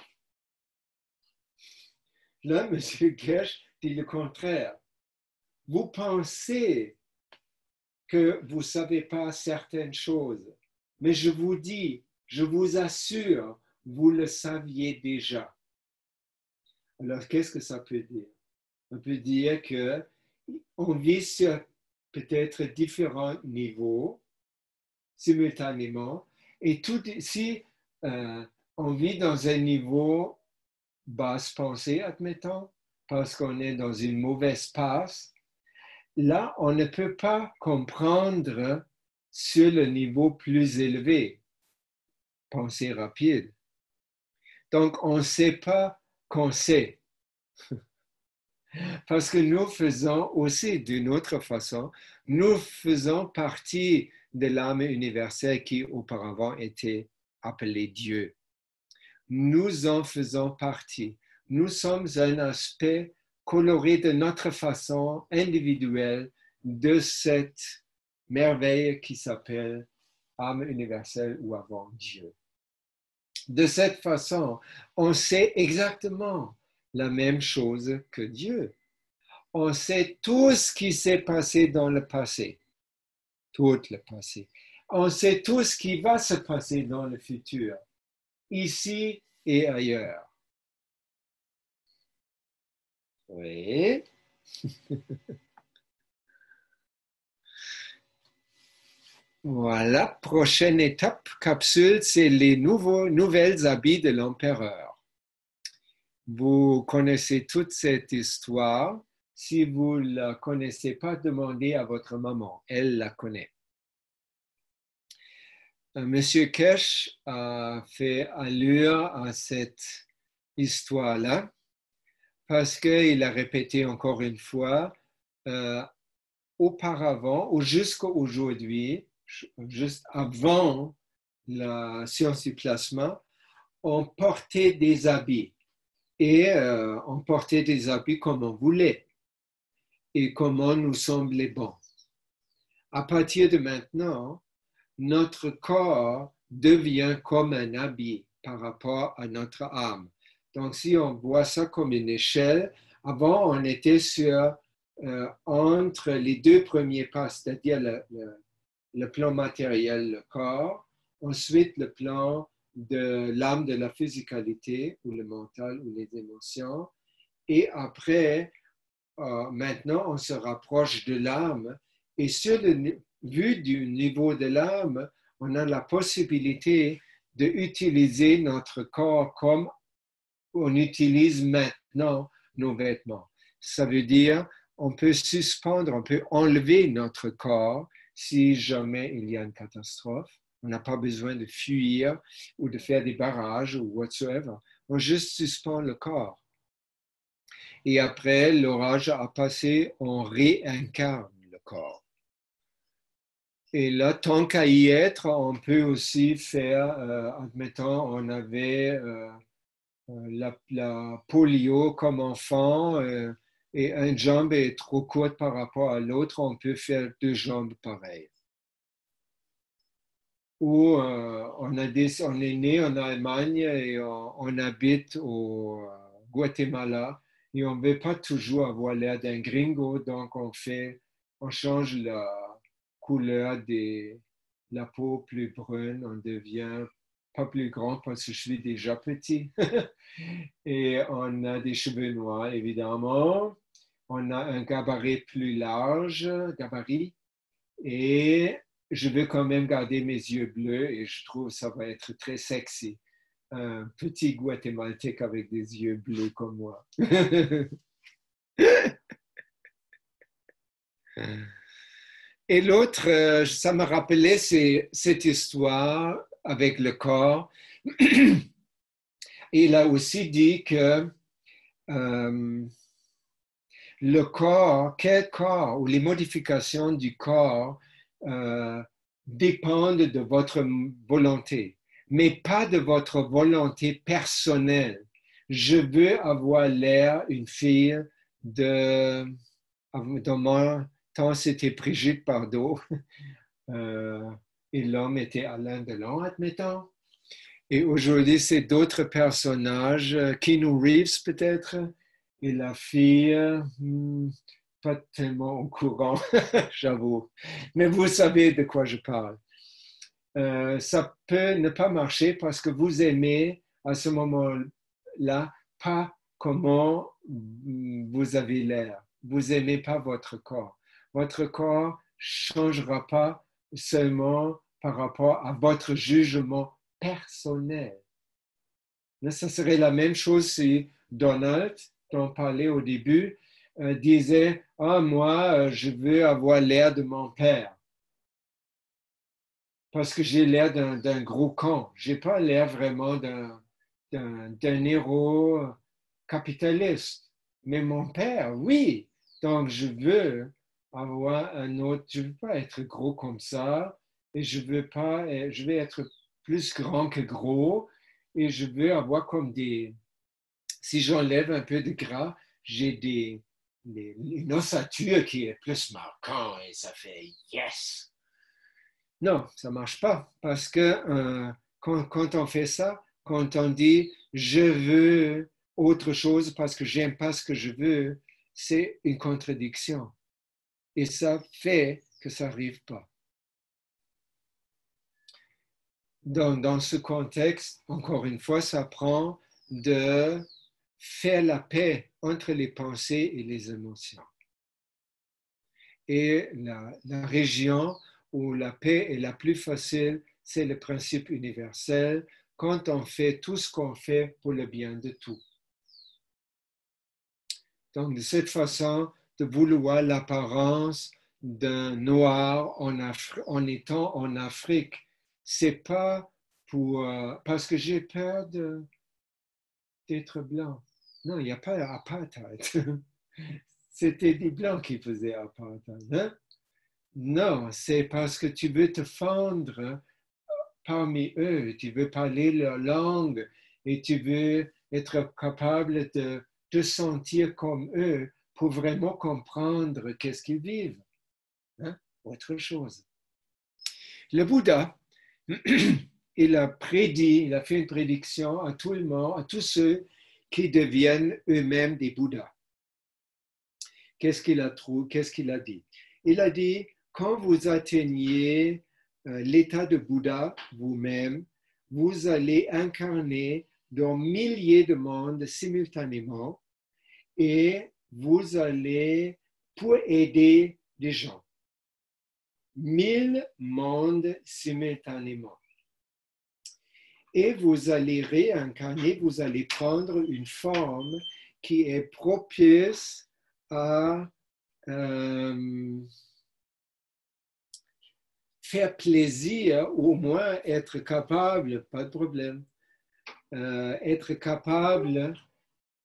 Là, M. Kesh dit le contraire. Vous pensez que vous ne savez pas certaines choses, mais je vous dis, je vous assure, vous le saviez déjà. Alors, qu'est-ce que ça peut dire? On peut dire qu'on vit sur peut-être différents niveaux simultanément, et si on vit dans un niveau basse pensée, admettons, parce qu'on est dans une mauvaise passe, là, on ne peut pas comprendre sur le niveau plus élevé, pensée rapide. Donc, on ne sait pas qu'on sait. Parce que nous faisons aussi d'une autre façon, nous faisons partie de l'âme universelle qui auparavant était appelée Dieu. Nous en faisons partie. Nous sommes un aspect coloré de notre façon individuelle de cette merveille qui s'appelle âme universelle ou avant Dieu. De cette façon, on sait exactement la même chose que Dieu. On sait tout ce qui s'est passé dans le passé, tout le passé. On sait tout ce qui va se passer dans le futur, ici et ailleurs. Oui. Voilà, prochaine étape, capsule, c'est les nouvelles habits de l'empereur. Vous connaissez toute cette histoire. Si vous ne la connaissez pas, demandez à votre maman, elle la connaît. Monsieur Kesh a fait allure à cette histoire-là parce qu'il a répété encore une fois, auparavant ou jusqu'à aujourd'hui, juste avant la science du plasma, on portait des habits et on portait des habits comme on voulait et comment nous semblait bon. À partir de maintenant, notre corps devient comme un habit par rapport à notre âme. Donc, si on voit ça comme une échelle, avant, on était entre les deux premiers pas, c'est-à-dire le plan matériel, le corps, ensuite le plan de l'âme, de la physicalité, ou le mental, ou les émotions, et après, maintenant, on se rapproche de l'âme, et sur le vue du niveau de l'âme, on a la possibilité d'utiliser notre corps comme on utilise maintenant nos vêtements. Ça veut dire on peut suspendre, on peut enlever notre corps si jamais il y a une catastrophe. On n'a pas besoin de fuir ou de faire des barrages ou whatsoever. On juste suspend le corps. Et après, l'orage a passé, on réincarne le corps. Et là, tant qu'à y être, on peut aussi faire, admettons, on avait la polio comme enfant et une jambe est trop courte par rapport à l'autre, on peut faire 2 jambes pareilles. Ou on est né en Allemagne et on habite au Guatemala et on ne veut pas toujours avoir l'air d'un gringo, donc on change la couleur de la peau plus brune, on devient pas plus grand parce que je suis déjà petit. Et on a des cheveux noirs, évidemment. On a un gabarit plus large, et je veux quand même garder mes yeux bleus et je trouve que ça va être très sexy. Un petit Guatémaltèque avec des yeux bleus comme moi. Et l'autre, ça me rappelait cette histoire avec le corps. Il a aussi dit que le corps, quel corps ou les modifications du corps dépendent de votre volonté, mais pas de votre volonté personnelle. Je veux avoir l'air une fille dans mon temps, c'était Brigitte Bardot et l'homme était Alain Delon, admettons. Et aujourd'hui, c'est d'autres personnages, Keanu Reeves peut-être, et la fille, pas tellement au courant, j'avoue. Mais vous savez de quoi je parle. Ça peut ne pas marcher parce que vous aimez à ce moment-là pas comment vous avez l'air. Vous n'aimez pas votre corps. Votre corps ne changera pas seulement par rapport à votre jugement personnel. Là, ça serait la même chose si Donald, dont on parlait au début, disait « Ah, moi, je veux avoir l'air de mon père parce que j'ai l'air d'un gros con. Je n'ai pas l'air vraiment d'un héros capitaliste. Mais mon père, oui. Donc, je veux avoir un autre, je ne veux pas être gros comme ça et je veux être plus grand que gros et je veux avoir comme si j'enlève un peu de gras, j'ai une ossature qui est plus marquante et ça fait yes. Non, ça ne marche pas parce que quand on fait ça, quand on dit je veux autre chose parce que j'aime pas ce que je veux, c'est une contradiction. Et ça fait que ça n'arrive pas. Dans ce contexte, encore une fois, ça prend de faire la paix entre les pensées et les émotions. Et la région où la paix est la plus facile, c'est le principe universel, quand on fait tout ce qu'on fait pour le bien de tout. Donc, de cette façon, de vouloir l'apparence d'un noir en étant en Afrique, c'est pas parce que j'ai peur d'être blanc. Non, il n'y a pas d'apartheid. C'était des blancs qui faisaient apartheid. Hein? Non, c'est parce que tu veux te fondre parmi eux, tu veux parler leur langue et tu veux être capable de te sentir comme eux pour vraiment comprendre qu'est-ce qu'ils vivent. Hein? Autre chose. Le Bouddha, il a fait une prédiction à tout le monde, à tous ceux qui deviennent eux-mêmes des Bouddhas. Qu'est-ce qu'il a dit? Il a dit, quand vous atteignez l'état de Bouddha vous-même, vous allez incarner dans milliers de mondes simultanément et vous allez pour aider des gens. 1000 mondes simultanément. Et vous allez réincarner, vous allez prendre une forme qui est propice à faire plaisir, ou au moins être capable, pas de problème, être capable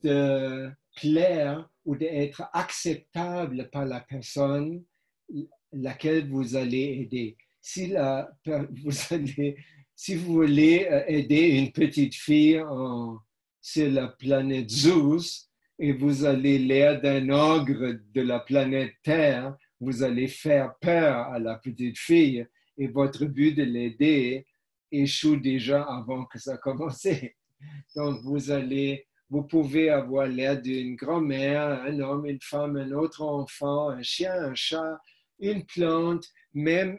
de plaire ou d'être acceptable par la personne laquelle vous allez aider. Si vous voulez aider une petite fille sur la planète Zeus et vous avez l'air d'un ogre de la planète Terre, vous allez faire peur à la petite fille et votre but de l'aider échoue déjà avant que ça commence. Donc, vous pouvez avoir l'air d'une grand-mère, un homme, une femme, un autre enfant, un chien, un chat, une plante, même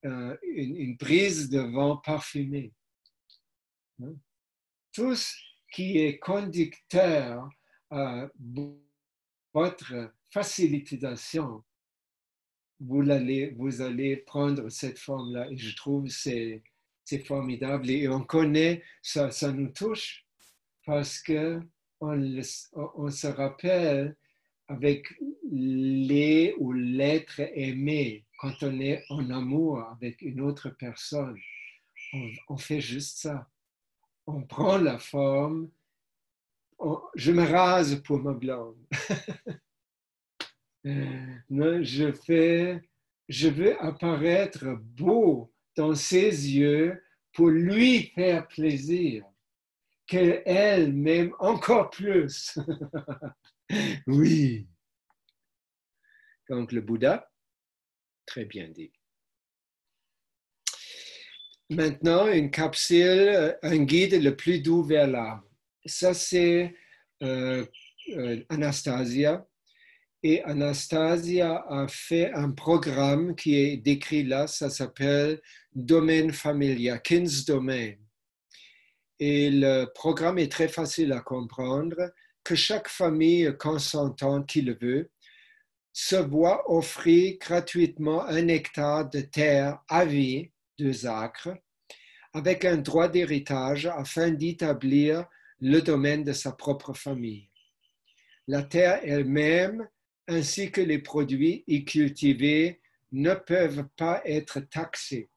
une brise de vent parfumée. Tout ce qui est conducteur à votre facilitation, vous allez prendre cette forme-là. Et je trouve que c'est formidable. Et on connaît, ça nous touche parce qu'on se rappelle avec les ou l'être aimé, quand on est en amour avec une autre personne, on fait juste ça. On prend la forme, je me rase pour ma blonde. Je veux apparaître beau dans ses yeux pour lui faire plaisir, qu'elle m'aime encore plus. Oui. Donc le Bouddha, très bien dit. Maintenant, une capsule, un guide le plus doux vers l'âme. Ça, c'est Anastasia. Et Anastasia a fait un programme qui est décrit là, ça s'appelle Domaine Familia, Kindsdomain. Et le programme est très facile à comprendre, que chaque famille consentante qui le veut se voit offrir gratuitement 1 hectare de terre à vie, 2 acres, avec un droit d'héritage afin d'établir le domaine de sa propre famille. La terre elle-même ainsi que les produits y cultivés ne peuvent pas être taxés.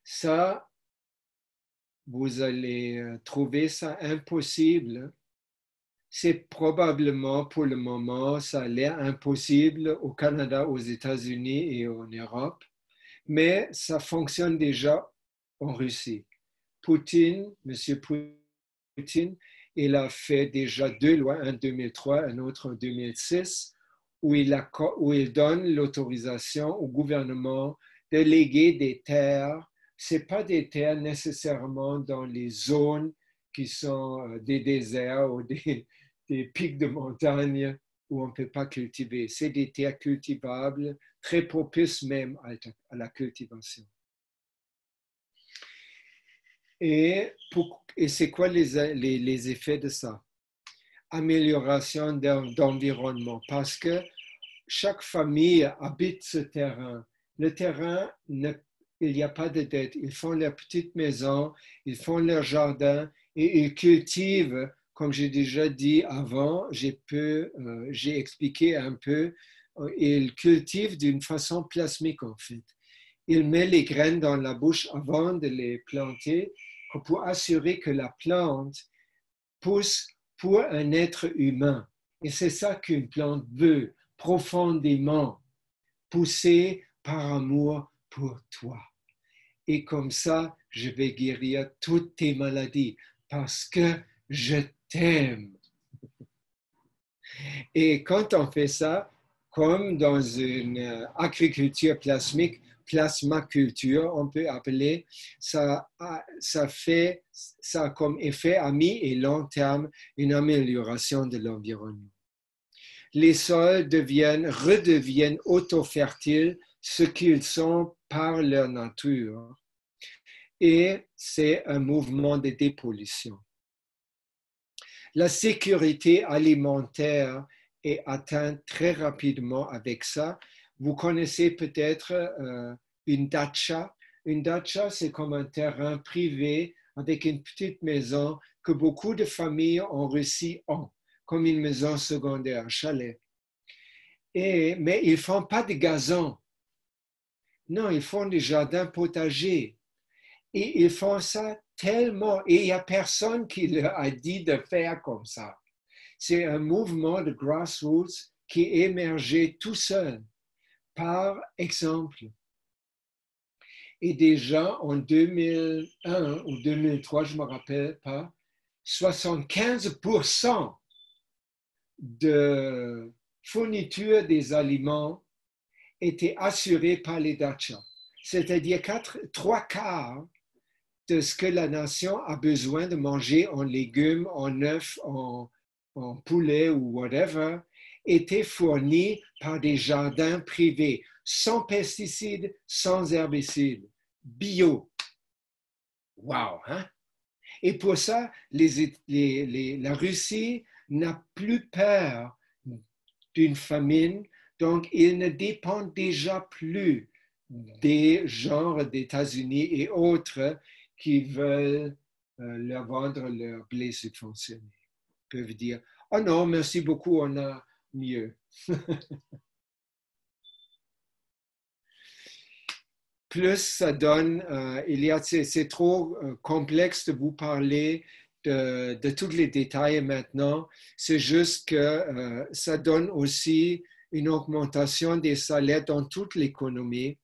Ça, vous allez trouver ça impossible. C'est probablement pour le moment, ça a l'air impossible au Canada, aux États-Unis et en Europe, mais ça fonctionne déjà en Russie. Poutine, M. Poutine, il a fait déjà 2 lois, un en 2003, un autre en 2006, où il donne l'autorisation au gouvernement de léguer des terres. Ce n'est pas des terres nécessairement dans les zones qui sont des déserts ou des pics de montagne où on ne peut pas cultiver. C'est des terres cultivables, très propices même à la cultivation. Et c'est quoi les effets de ça? Amélioration d'environnement, parce que chaque famille habite ce terrain. Le terrain, il n'y a pas de dette. Ils font leur petite maison, ils font leur jardin et ils cultivent, comme j'ai déjà dit avant, j'ai expliqué un peu, ils cultivent d'une façon plasmique en fait. Ils mettent les graines dans la bouche avant de les planter pour assurer que la plante pousse pour un être humain. Et c'est ça qu'une plante veut, profondément, pousser par amour pour toi. Et comme ça, je vais guérir toutes tes maladies parce que je t'aime. Et quand on fait ça, comme dans une agriculture plasmique, plasmaculture, on peut appeler, ça a comme effet à mi- et long terme une amélioration de l'environnement. Les sols redeviennent auto-fertiles, ce qu'ils sont par leur nature. Et c'est un mouvement de dépollution. La sécurité alimentaire est atteinte très rapidement avec ça. Vous connaissez peut-être une dacha. Une dacha, c'est comme un terrain privé avec une petite maison que beaucoup de familles en Russie ont, comme une maison secondaire, un chalet. Mais ils ne font pas de gazon. Non, ils font des jardins potagers. Et ils font ça tellement, et il n'y a personne qui leur a dit de faire comme ça. C'est un mouvement de grassroots qui est émergé tout seul, par exemple. Et déjà en 2001 ou 2003, je ne me rappelle pas, 75% de fourniture des aliments était assurée par les dachas. C'est-à-dire 3/4 de ce que la nation a besoin de manger en légumes, en œufs, en poulet ou whatever, était fourni par des jardins privés, sans pesticides, sans herbicides, bio. Wow, hein? Et pour ça, la Russie n'a plus peur d'une famine, donc il ne dépend déjà plus des genres des États-Unis et autres qui veulent leur vendre leur blé subventionné. Ils peuvent dire, oh non, merci beaucoup, on a mieux. Plus ça donne, c'est trop complexe de vous parler de tous les détails maintenant. C'est juste que ça donne aussi une augmentation des salaires dans toute l'économie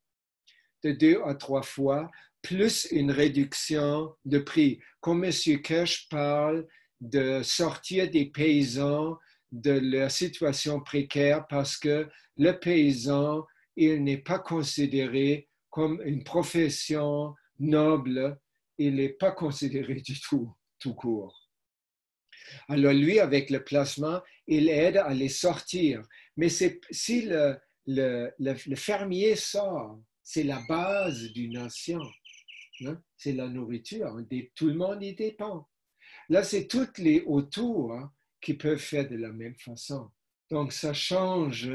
de 2 à 3 fois, plus une réduction de prix. Comme M. Kirsch parle de sortir des paysans de leur situation précaire parce que le paysan, il n'est pas considéré comme une profession noble, il n'est pas considéré du tout court. Alors lui, avec le placement, il aide à les sortir. Mais si le fermier sort, c'est la base d'une nation. Hein? C'est la nourriture. Tout le monde y dépend. Là, c'est toutes les autour qui peuvent faire de la même façon. Donc, ça change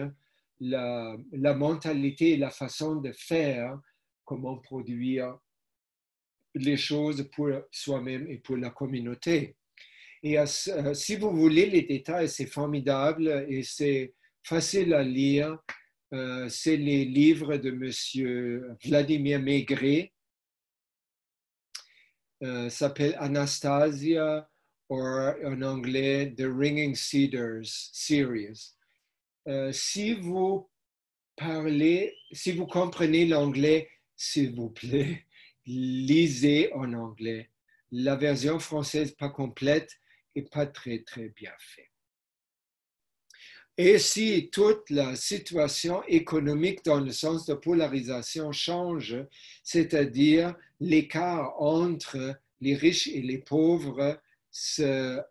la mentalité et la façon de faire, comment produire les choses pour soi-même et pour la communauté. Et si vous voulez les détails, c'est formidable et c'est facile à lire. C'est les livres de M. Vladimir Maigret. S'appelle Anastasia, ou en anglais The Ringing Cedars Series. Si vous comprenez l'anglais, s'il vous plaît, lisez en anglais. La version française pas complète et pas très, très bien faite. Et si toute la situation économique dans le sens de polarisation change, c'est-à-dire l'écart entre les riches et les pauvres s'équilibre,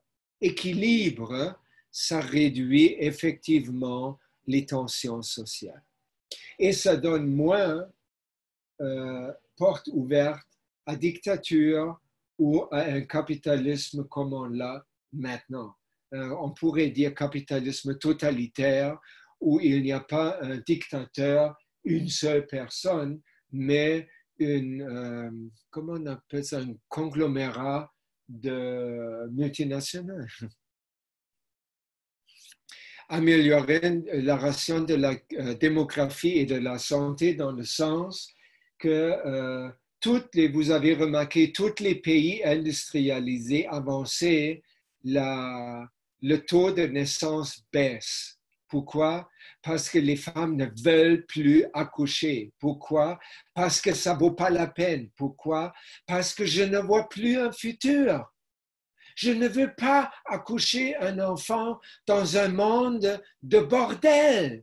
ça réduit effectivement les tensions sociales. Et ça donne moins porte ouverte à dictature ou à un capitalisme comme on l'a maintenant. On pourrait dire capitalisme totalitaire où il n'y a pas un dictateur, une seule personne, mais comment on appelle ça, un conglomérat de multinationales. Améliorer la ration de la démographie et de la santé dans le sens que vous avez remarqué, tous les pays industrialisés, avancés, le taux de naissance baisse. Pourquoi? Parce que les femmes ne veulent plus accoucher. Pourquoi? Parce que ça ne vaut pas la peine. Pourquoi? Parce que je ne vois plus un futur. Je ne veux pas accoucher un enfant dans un monde de bordel.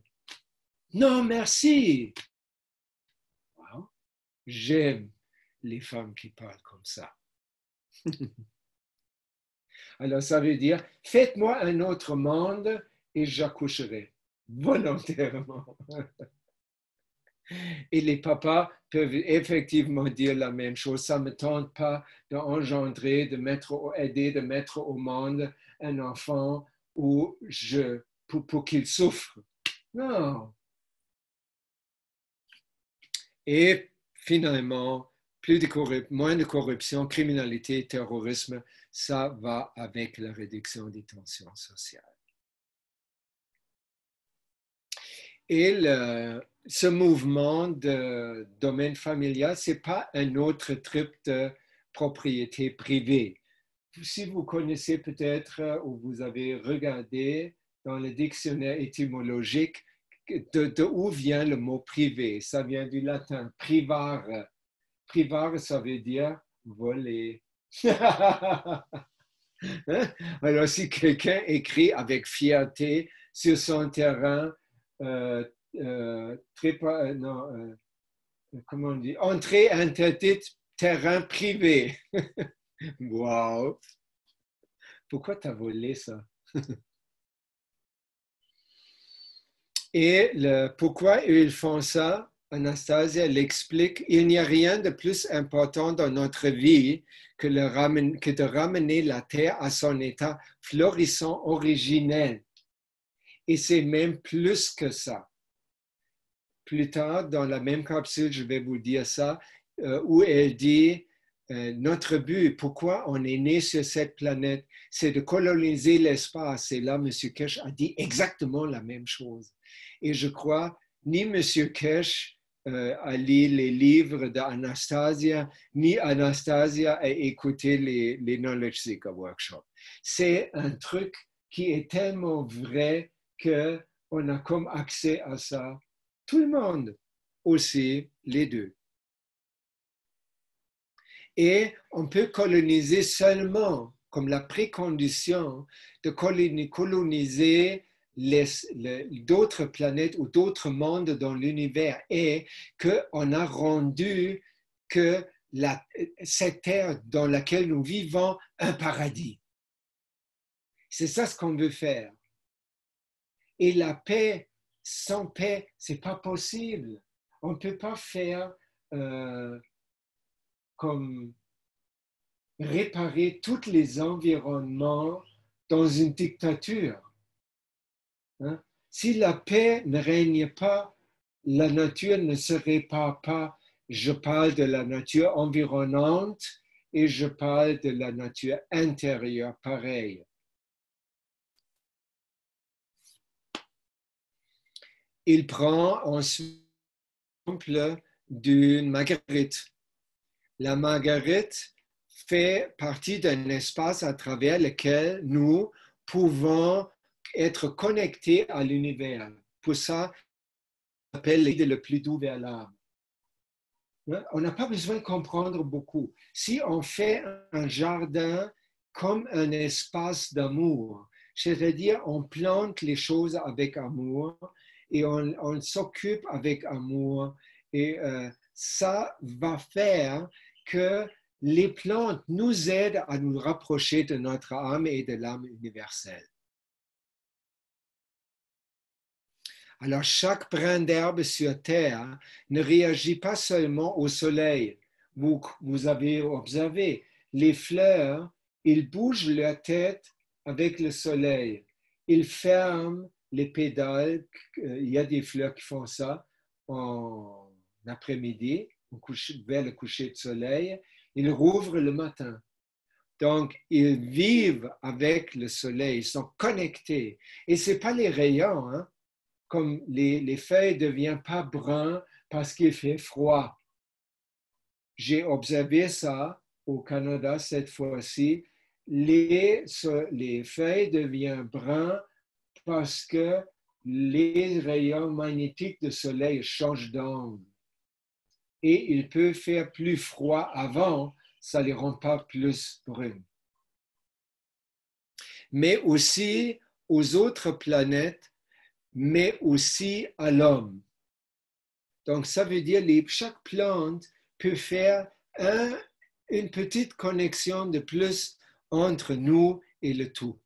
Non, merci. Wow. J'aime les femmes qui parlent comme ça. Alors, ça veut dire, faites-moi un autre monde et j'accoucherai volontairement. Et les papas peuvent effectivement dire la même chose. Ça ne me tente pas d'engendrer, aider de mettre au monde un enfant pour qu'il souffre. Non. Et finalement, moins de corruption, criminalité, terrorisme, ça va avec la réduction des tensions sociales. Et ce mouvement de domaine familial, ce n'est pas un autre type de propriété privée. Si vous connaissez peut-être ou vous avez regardé dans le dictionnaire étymologique de où vient le mot privé, ça vient du latin privare. Privare, ça veut dire voler. Alors, si quelqu'un écrit avec fierté sur son terrain, comment on dit, entrée interdite, terrain privé. Wow! Pourquoi tu as volé ça? Et pourquoi ils font ça? Anastasia l'explique, il n'y a rien de plus important dans notre vie que de ramener la terre à son état florissant originel. Et c'est même plus que ça. Plus tard, dans la même capsule, je vais vous dire ça, où elle dit, notre but, pourquoi on est né sur cette planète, c'est de coloniser l'espace. Et là, M. Kesh a dit exactement la même chose. Et je crois, ni M. Kesh a lu les livres d'Anastasia, ni Anastasia a écouté les Knowledge Seeker Workshops. C'est un truc qui est tellement vrai qu'on a comme accès à ça. Tout le monde aussi, les deux. Et on peut coloniser seulement, comme la précondition de coloniser d'autres planètes ou d'autres mondes dans l'univers, et qu'on a rendu que cette terre dans laquelle nous vivons un paradis. C'est ça ce qu'on veut faire. Et la paix, sans paix, ce n'est pas possible. On ne peut pas faire comme réparer tous les environnements dans une dictature. Hein? Si la paix ne règne pas, la nature ne se répare pas. Je parle de la nature environnante et je parle de la nature intérieure, pareil. Il prend ensuite l'exemple d'une marguerite. La marguerite fait partie d'un espace à travers lequel nous pouvons être connectés à l'univers. Pour ça, on appelle l'idée le plus doux vers l'âme. On n'a pas besoin de comprendre beaucoup. Si on fait un jardin comme un espace d'amour, c'est-à-dire on plante les choses avec amour et on s'occupe avec amour, et ça va faire que les plantes nous aident à nous rapprocher de notre âme et de l'âme universelle. Alors, chaque brin d'herbe sur terre ne réagit pas seulement au soleil. Vous avez observé, les fleurs, ils bougent leur tête avec le soleil. Ils ferment les pétales. Il y a des fleurs qui font ça en après-midi, vers le coucher de soleil. Ils rouvrent le matin. Donc, ils vivent avec le soleil, ils sont connectés. Et ce n'est pas les rayons, hein? Comme les feuilles ne deviennent pas brunes parce qu'il fait froid. J'ai observé ça au Canada cette fois-ci. Les feuilles deviennent brunes parce que les rayons magnétiques du soleil changent d'angle. Et il peut faire plus froid avant, ça ne les rend pas plus brunes. Mais aussi aux autres planètes, mais aussi à l'homme. Donc, ça veut dire que chaque plante peut faire une petite connexion de plus entre nous et le tout.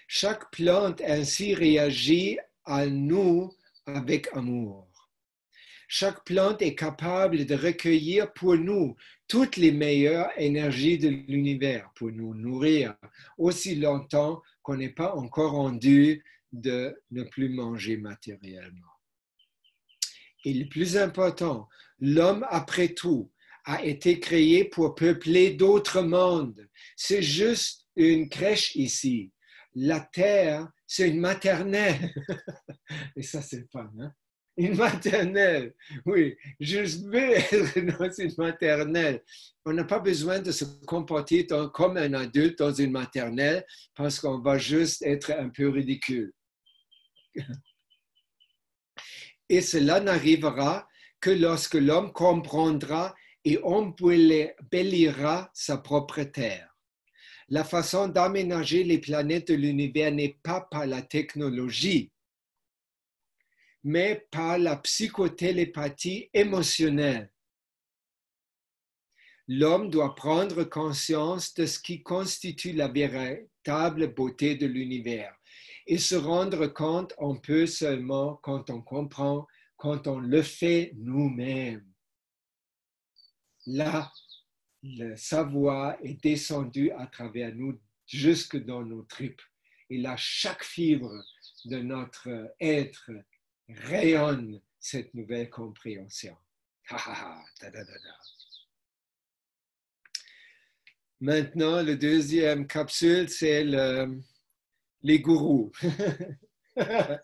Chaque plante ainsi réagit à nous avec amour. Chaque plante est capable de recueillir pour nous toutes les meilleures énergies de l'univers, pour nous nourrir aussi longtemps qu'on n'est pas encore rendu de ne plus manger matériellement. Et le plus important, l'homme, après tout, a été créé pour peupler d'autres mondes. C'est juste une crèche ici. La Terre, c'est une maternelle. Et ça, c'est le fun, hein? Une maternelle, oui, je vais être dans une maternelle. On n'a pas besoin de se comporter comme un adulte dans une maternelle parce qu'on va juste être un peu ridicule. Et cela n'arrivera que lorsque l'homme comprendra et embellira sa propre terre. La façon d'aménager les planètes de l'univers n'est pas par la technologie, mais par la psychotélépathie émotionnelle. L'homme doit prendre conscience de ce qui constitue la véritable beauté de l'univers et se rendre compte on peut seulement quand on comprend, quand on le fait nous-mêmes. Là, le savoir est descendu à travers nous jusque dans nos tripes. Et là, chaque fibre de notre être rayonne cette nouvelle compréhension. Maintenant, la deuxième capsule, c'est les gourous. Ça,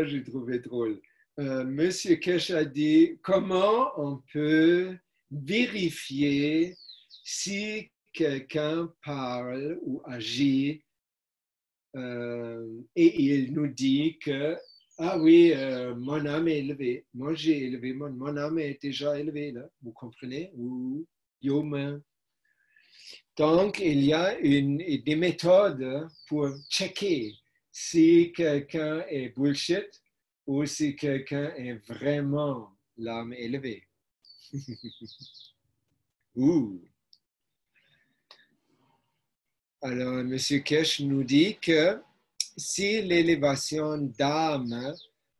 j'ai trouvé drôle. Monsieur Kesh a dit, comment on peut vérifier si quelqu'un parle ou agit et il nous dit que ah oui, mon âme est élevée. Moi, j'ai élevé, mon âme est déjà élevée, là. Vous comprenez? Ou Yoma. Donc, il y a des méthodes pour checker si quelqu'un est bullshit ou si quelqu'un est vraiment l'âme élevée. Alors, M. Kesh nous dit que si l'élévation d'âme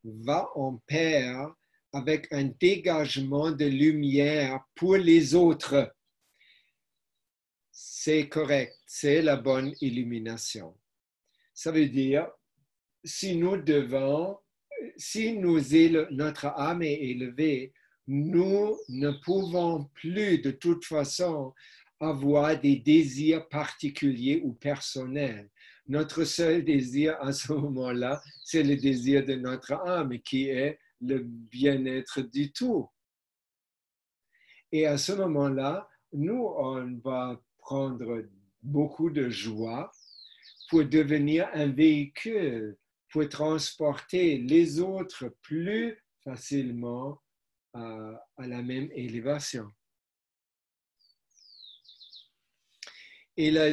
va en pair avec un dégagement de lumière pour les autres, c'est correct, c'est la bonne illumination. Ça veut dire, si notre âme est élevée, nous ne pouvons plus de toute façon avoir des désirs particuliers ou personnels. Notre seul désir à ce moment-là, c'est le désir de notre âme qui est le bien-être du tout. Et à ce moment-là, nous, on va prendre beaucoup de joie pour devenir un véhicule, pour transporter les autres plus facilement à la même élévation. Il a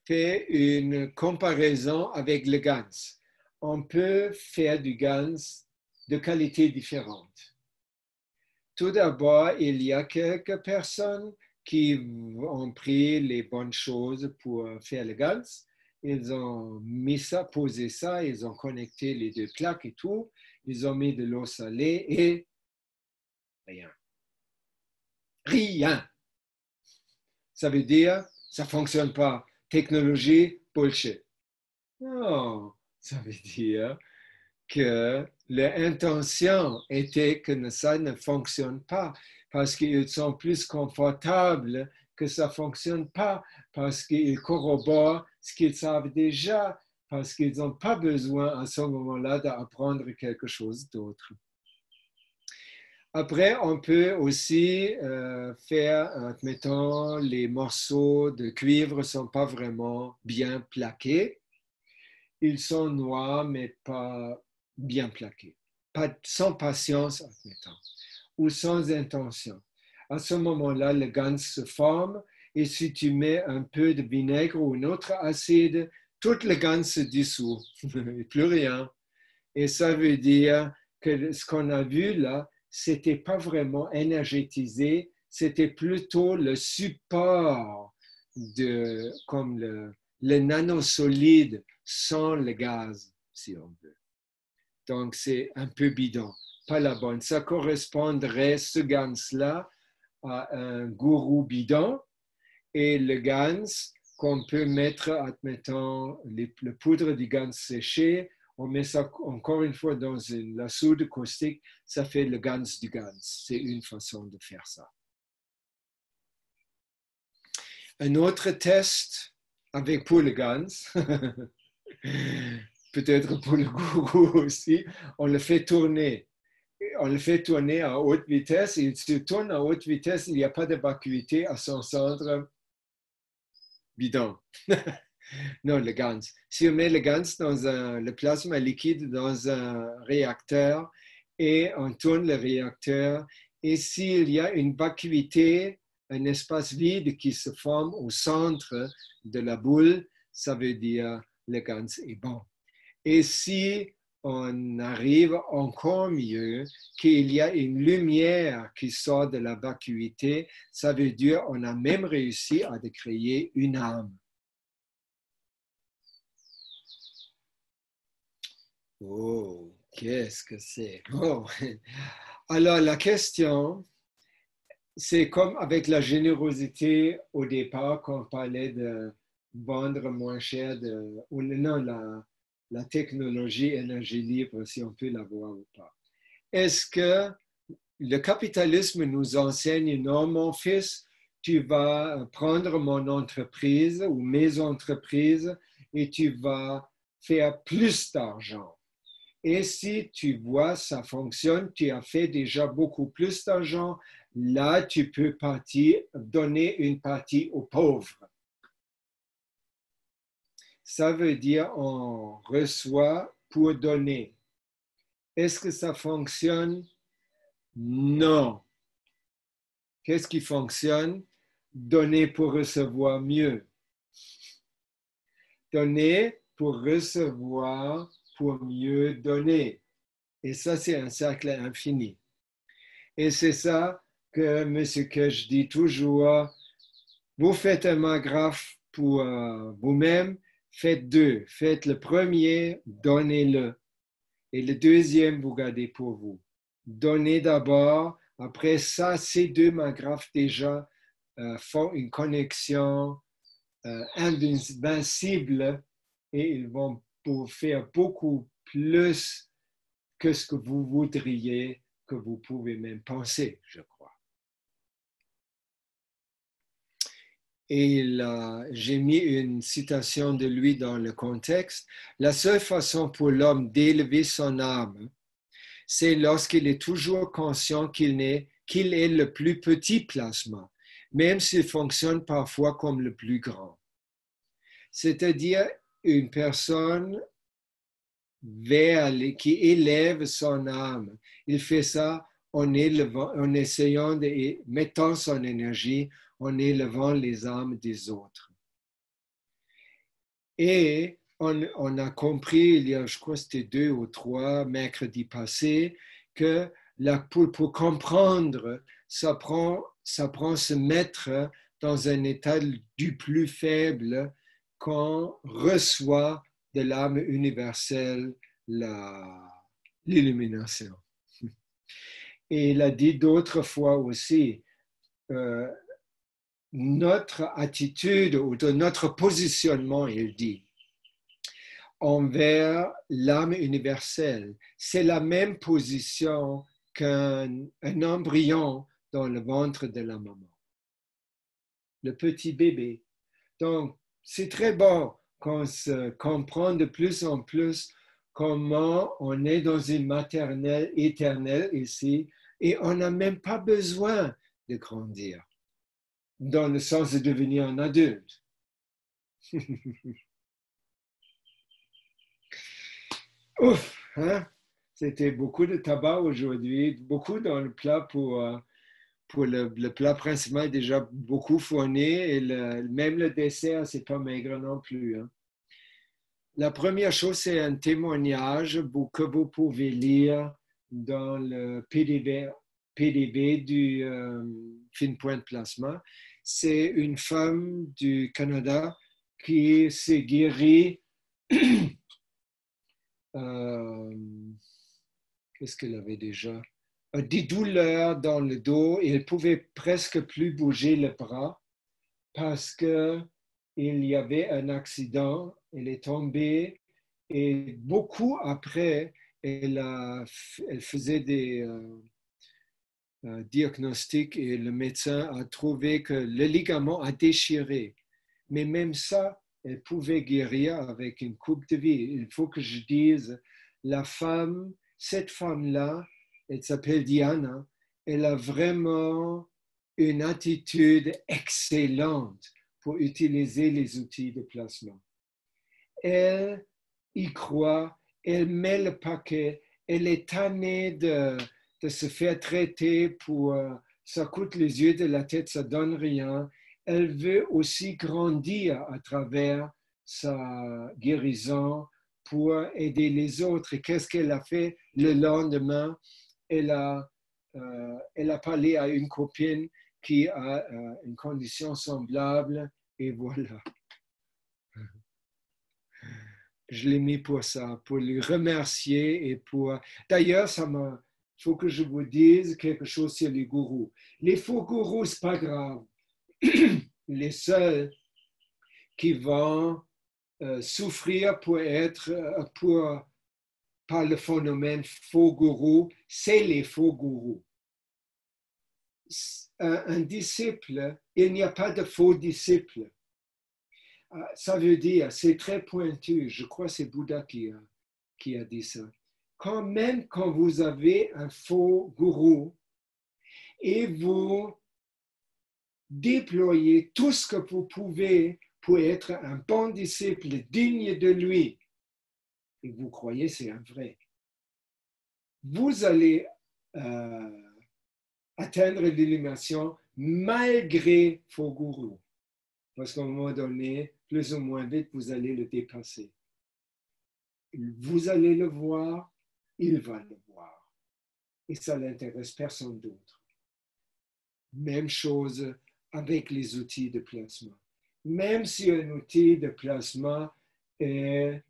fait une comparaison avec le GANS. On peut faire du GANS de qualité différente. Tout d'abord, il y a quelques personnes qui ont pris les bonnes choses pour faire le GANS. Ils ont mis ça, posé ça, ils ont connecté les deux plaques et tout. Ils ont mis de l'eau salée et rien. Rien. Ça veut dire, ça ne fonctionne pas. Technologie, bullshit. Non, ça veut dire que l'intention était que ça ne fonctionne pas parce qu'ils sont plus confortables que ça ne fonctionne pas, parce qu'ils corroborent ce qu'ils savent déjà, parce qu'ils n'ont pas besoin à ce moment-là d'apprendre quelque chose d'autre. Après, on peut aussi faire, admettons, les morceaux de cuivre ne sont pas vraiment bien plaqués. Ils sont noirs, mais pas bien plaqués. Sans patience, admettons, ou sans intention. À ce moment-là, le GANS se forme et si tu mets un peu de vinaigre ou un autre acide, tout le GANS se dissout, plus rien. Et ça veut dire que ce qu'on a vu là, c'était pas vraiment énergétisé, c'était plutôt le support comme le nanosolide sans le gaz, si on veut. Donc, c'est un peu bidon, pas la bonne. Ça correspondrait, ce GANS-là, à un gourou bidon et le GANS qu'on peut mettre, admettons, le poudre du GANS séché, on met ça encore une fois dans la soude caustique, ça fait le GANS du GANS. C'est une façon de faire ça. Un autre test pour le GANS, Peut-être pour le gourou aussi, on le fait tourner. On le fait tourner à haute vitesse. Il se tourne à haute vitesse, il n'y a pas de vacuité à son centre bidon. Non, le GANS. Si on met le GANS dans le plasma liquide dans un réacteur et on tourne le réacteur, et s'il y a une vacuité, un espace vide qui se forme au centre de la boule, ça veut dire le GANS est bon. Et si on arrive encore mieux, qu'il y a une lumière qui sort de la vacuité, ça veut dire qu'on a même réussi à créer une âme. Oh, qu'est-ce que c'est? Oh. Alors, la question, c'est comme avec la générosité au départ, quand on parlait de vendre moins cher, la technologie énergie libre, si on peut l'avoir ou pas. Est-ce que le capitalisme nous enseigne, non, mon fils, tu vas prendre mon entreprise ou mes entreprises et tu vas faire plus d'argent. Et si tu vois ça fonctionne, tu as fait déjà beaucoup plus d'argent, là tu peux donner une partie aux pauvres. Ça veut dire on reçoit pour donner. Est-ce que ça fonctionne? Non. Qu'est-ce qui fonctionne? Donner pour recevoir mieux. Donner pour recevoir, pour mieux donner. Et ça, c'est un cercle infini. Et c'est ça que M. Kesh dit toujours, vous faites un magraphe pour vous-même, faites deux. Faites le premier, donnez-le. Et le deuxième, vous gardez pour vous. Donnez d'abord. Après ça, ces deux magraphes déjà font une connexion invincible et ils vont pour faire beaucoup plus que ce que vous voudriez, que vous pouvez même penser, je crois. Et j'ai mis une citation de lui dans le contexte. La seule façon pour l'homme d'élever son âme, c'est lorsqu'il est toujours conscient qu'il est le plus petit plasma, même s'il fonctionne parfois comme le plus grand. C'est-à-dire une personne qui élève son âme. Il fait ça en essayant mettant son énergie, en élevant les âmes des autres. Et on a compris, il y a, je crois que c'était 2 ou 3 mercredis passés, que pour comprendre, ça prend se mettre dans un état du plus faible qu'on reçoit de l'âme universelle l'illumination. Et il a dit d'autres fois aussi, notre attitude ou de notre positionnement, il dit, envers l'âme universelle, c'est la même position qu'un embryon dans le ventre de la maman. Le petit bébé. Donc, c'est très bon qu'on se comprend de plus en plus comment on est dans une maternelle éternelle ici et on n'a même pas besoin de grandir dans le sens de devenir un adulte. Ouf, hein? C'était beaucoup de tabac aujourd'hui, beaucoup dans le plat pour le plat principal déjà beaucoup fourni et même le dessert, c'est pas maigre non plus. Hein. La première chose, c'est un témoignage que vous pouvez lire dans le PDB du Fin-Point Plasma. C'est une femme du Canada qui s'est guérie. Qu'est-ce qu'elle avait déjà? Des douleurs dans le dos et elle ne pouvait presque plus bouger le bras parce qu'il y avait un accident, elle est tombée et beaucoup après, elle faisait des diagnostics et le médecin a trouvé que le ligament a déchiré. Mais même ça, elle pouvait guérir avec une coupe de vie. Il faut que je dise, la femme, cette femme-là, elle s'appelle Diana, elle a vraiment une attitude excellente pour utiliser les outils de placement. Elle y croit, elle met le paquet, elle est tannée de se faire traiter pour ça coûte les yeux de la tête, ça donne rien. Elle veut aussi grandir à travers sa guérison pour aider les autres. Et qu'est-ce qu'elle a fait le lendemain? Elle a parlé à une copine qui a une condition semblable et voilà. Je l'ai mis pour ça, pour lui remercier et pour... D'ailleurs, il faut que je vous dise quelque chose sur les gourous. Les faux gourous, ce n'est pas grave. Les seuls qui vont souffrir par le phénomène faux gourou, c'est les faux gourous. Un disciple, il n'y a pas de faux disciple. Ça veut dire, c'est très pointu, je crois que c'est Bouddha qui a dit ça. Même quand vous avez un faux gourou et vous déployez tout ce que vous pouvez pour être un bon disciple digne de lui, et vous croyez c'est un vrai, vous allez atteindre l'illumination malgré faux gourou. Parce qu'à un moment donné, plus ou moins vite, vous allez le dépasser. Vous allez le voir, il va le voir. Et ça n'intéresse personne d'autre. Même chose avec les outils de placement. Même si un outil de placement est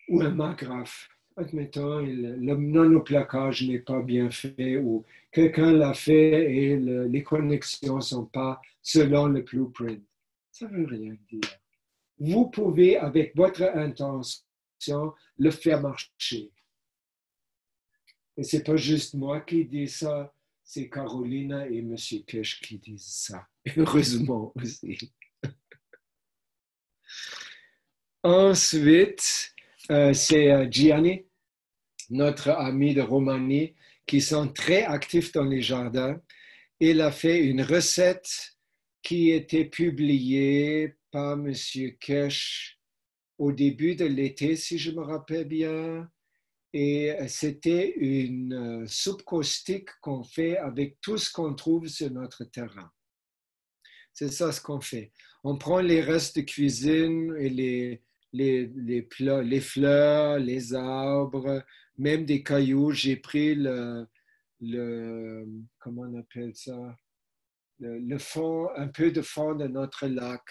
ou un magrafe, admettons, le nanoplaquage n'est pas bien fait ou quelqu'un l'a fait et les connexions ne sont pas selon le blueprint. Ça ne veut rien dire. Vous pouvez, avec votre intention, le faire marcher. Et ce n'est pas juste moi qui dis ça, c'est Carolina et M. Kesh qui disent ça. Heureusement aussi. Ensuite, c'est Gianni, notre ami de Roumanie, qui sont très actifs dans les jardins. Il a fait une recette qui était publiée par M. Kesh au début de l'été, si je me rappelle bien. Et c'était une soupe caustique qu'on fait avec tout ce qu'on trouve sur notre terrain. C'est ça ce qu'on fait. On prend les restes de cuisine et les fleurs, les arbres, même des cailloux. J'ai pris comment on appelle ça? Le fond, un peu de fond de notre lac.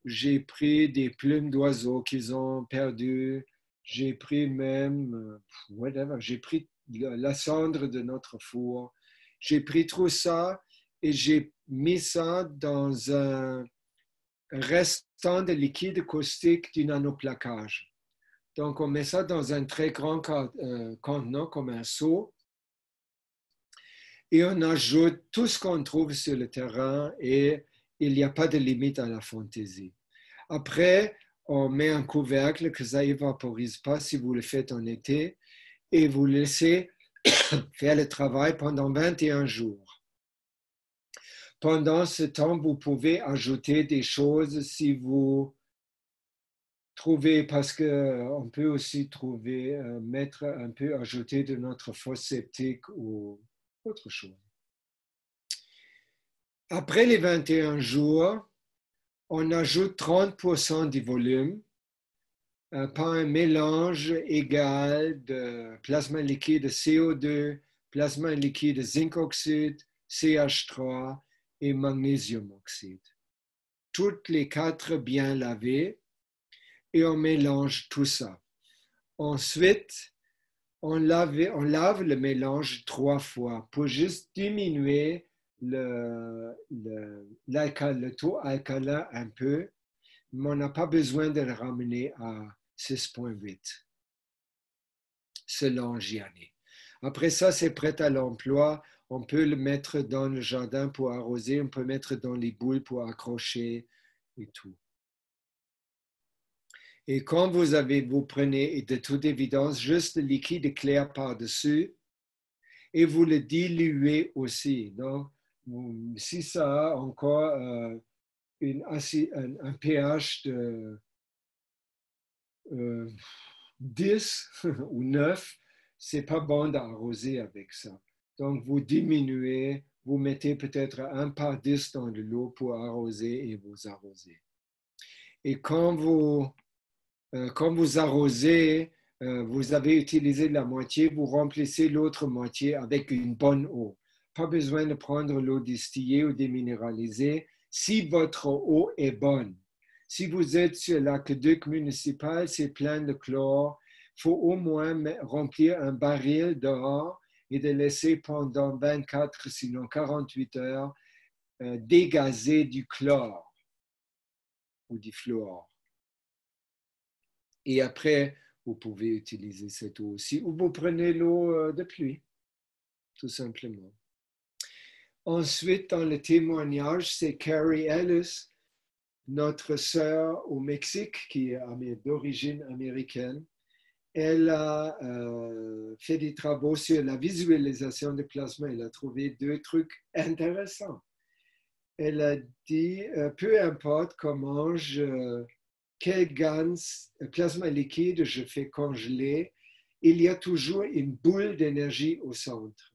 J'ai pris des plumes d'oiseaux qu'ils ont perdues. J'ai pris même, j'ai pris la cendre de notre four. J'ai pris tout ça et j'ai mis ça dans un restant de liquide caustique du nanoplaquage. Donc, on met ça dans un très grand contenant comme un seau et on ajoute tout ce qu'on trouve sur le terrain et il n'y a pas de limite à la fantaisie. Après, on met un couvercle que ça n'évaporise pas si vous le faites en été et vous laissez faire le travail pendant 21 jours. Pendant ce temps, vous pouvez ajouter des choses si vous trouvez, parce qu'on peut aussi trouver, mettre un peu, ajouter de notre fosse septique ou autre chose. Après les 21 jours, on ajoute 30% du volume par un mélange égal de plasma liquide CO2, plasma liquide zinc oxyde, CH3 et magnésium oxyde. Toutes les 4 bien lavées et on mélange tout ça. Ensuite, on lave le mélange 3 fois pour juste diminuer le taux alcalin un peu, mais on n'a pas besoin de le ramener à 6,8 selon Gianni. Après ça, c'est prêt à l'emploi. On peut le mettre dans le jardin pour arroser, on peut mettre dans les boules pour accrocher et tout. Et quand vous prenez de toute évidence juste le liquide clair par-dessus et vous le diluez aussi. Donc, si ça a encore un pH de 10 ou 9, c'est pas bon d'arroser avec ça. Donc, vous diminuez, vous mettez peut-être 1 par 10 dans de l'eau pour arroser et vous arrosez. Et quand vous arrosez, vous avez utilisé la moitié, vous remplissez l'autre moitié avec une bonne eau. Pas besoin de prendre l'eau distillée ou déminéralisée si votre eau est bonne. Si vous êtes sur l'aqueduc municipal, c'est plein de chlore. Il faut au moins remplir un baril dehors et de laisser pendant 24, sinon 48 heures, dégazer du chlore ou du fluor. Et après, vous pouvez utiliser cette eau aussi, ou vous prenez l'eau de pluie, tout simplement. Ensuite, dans le témoignage, c'est Carrie Ellis, notre sœur au Mexique, qui est d'origine américaine. Elle a fait des travaux sur la visualisation du plasma. Elle a trouvé 2 trucs intéressants. Elle a dit, peu importe comment quel plasma liquide je fais congeler, il y a toujours une boule d'énergie au centre.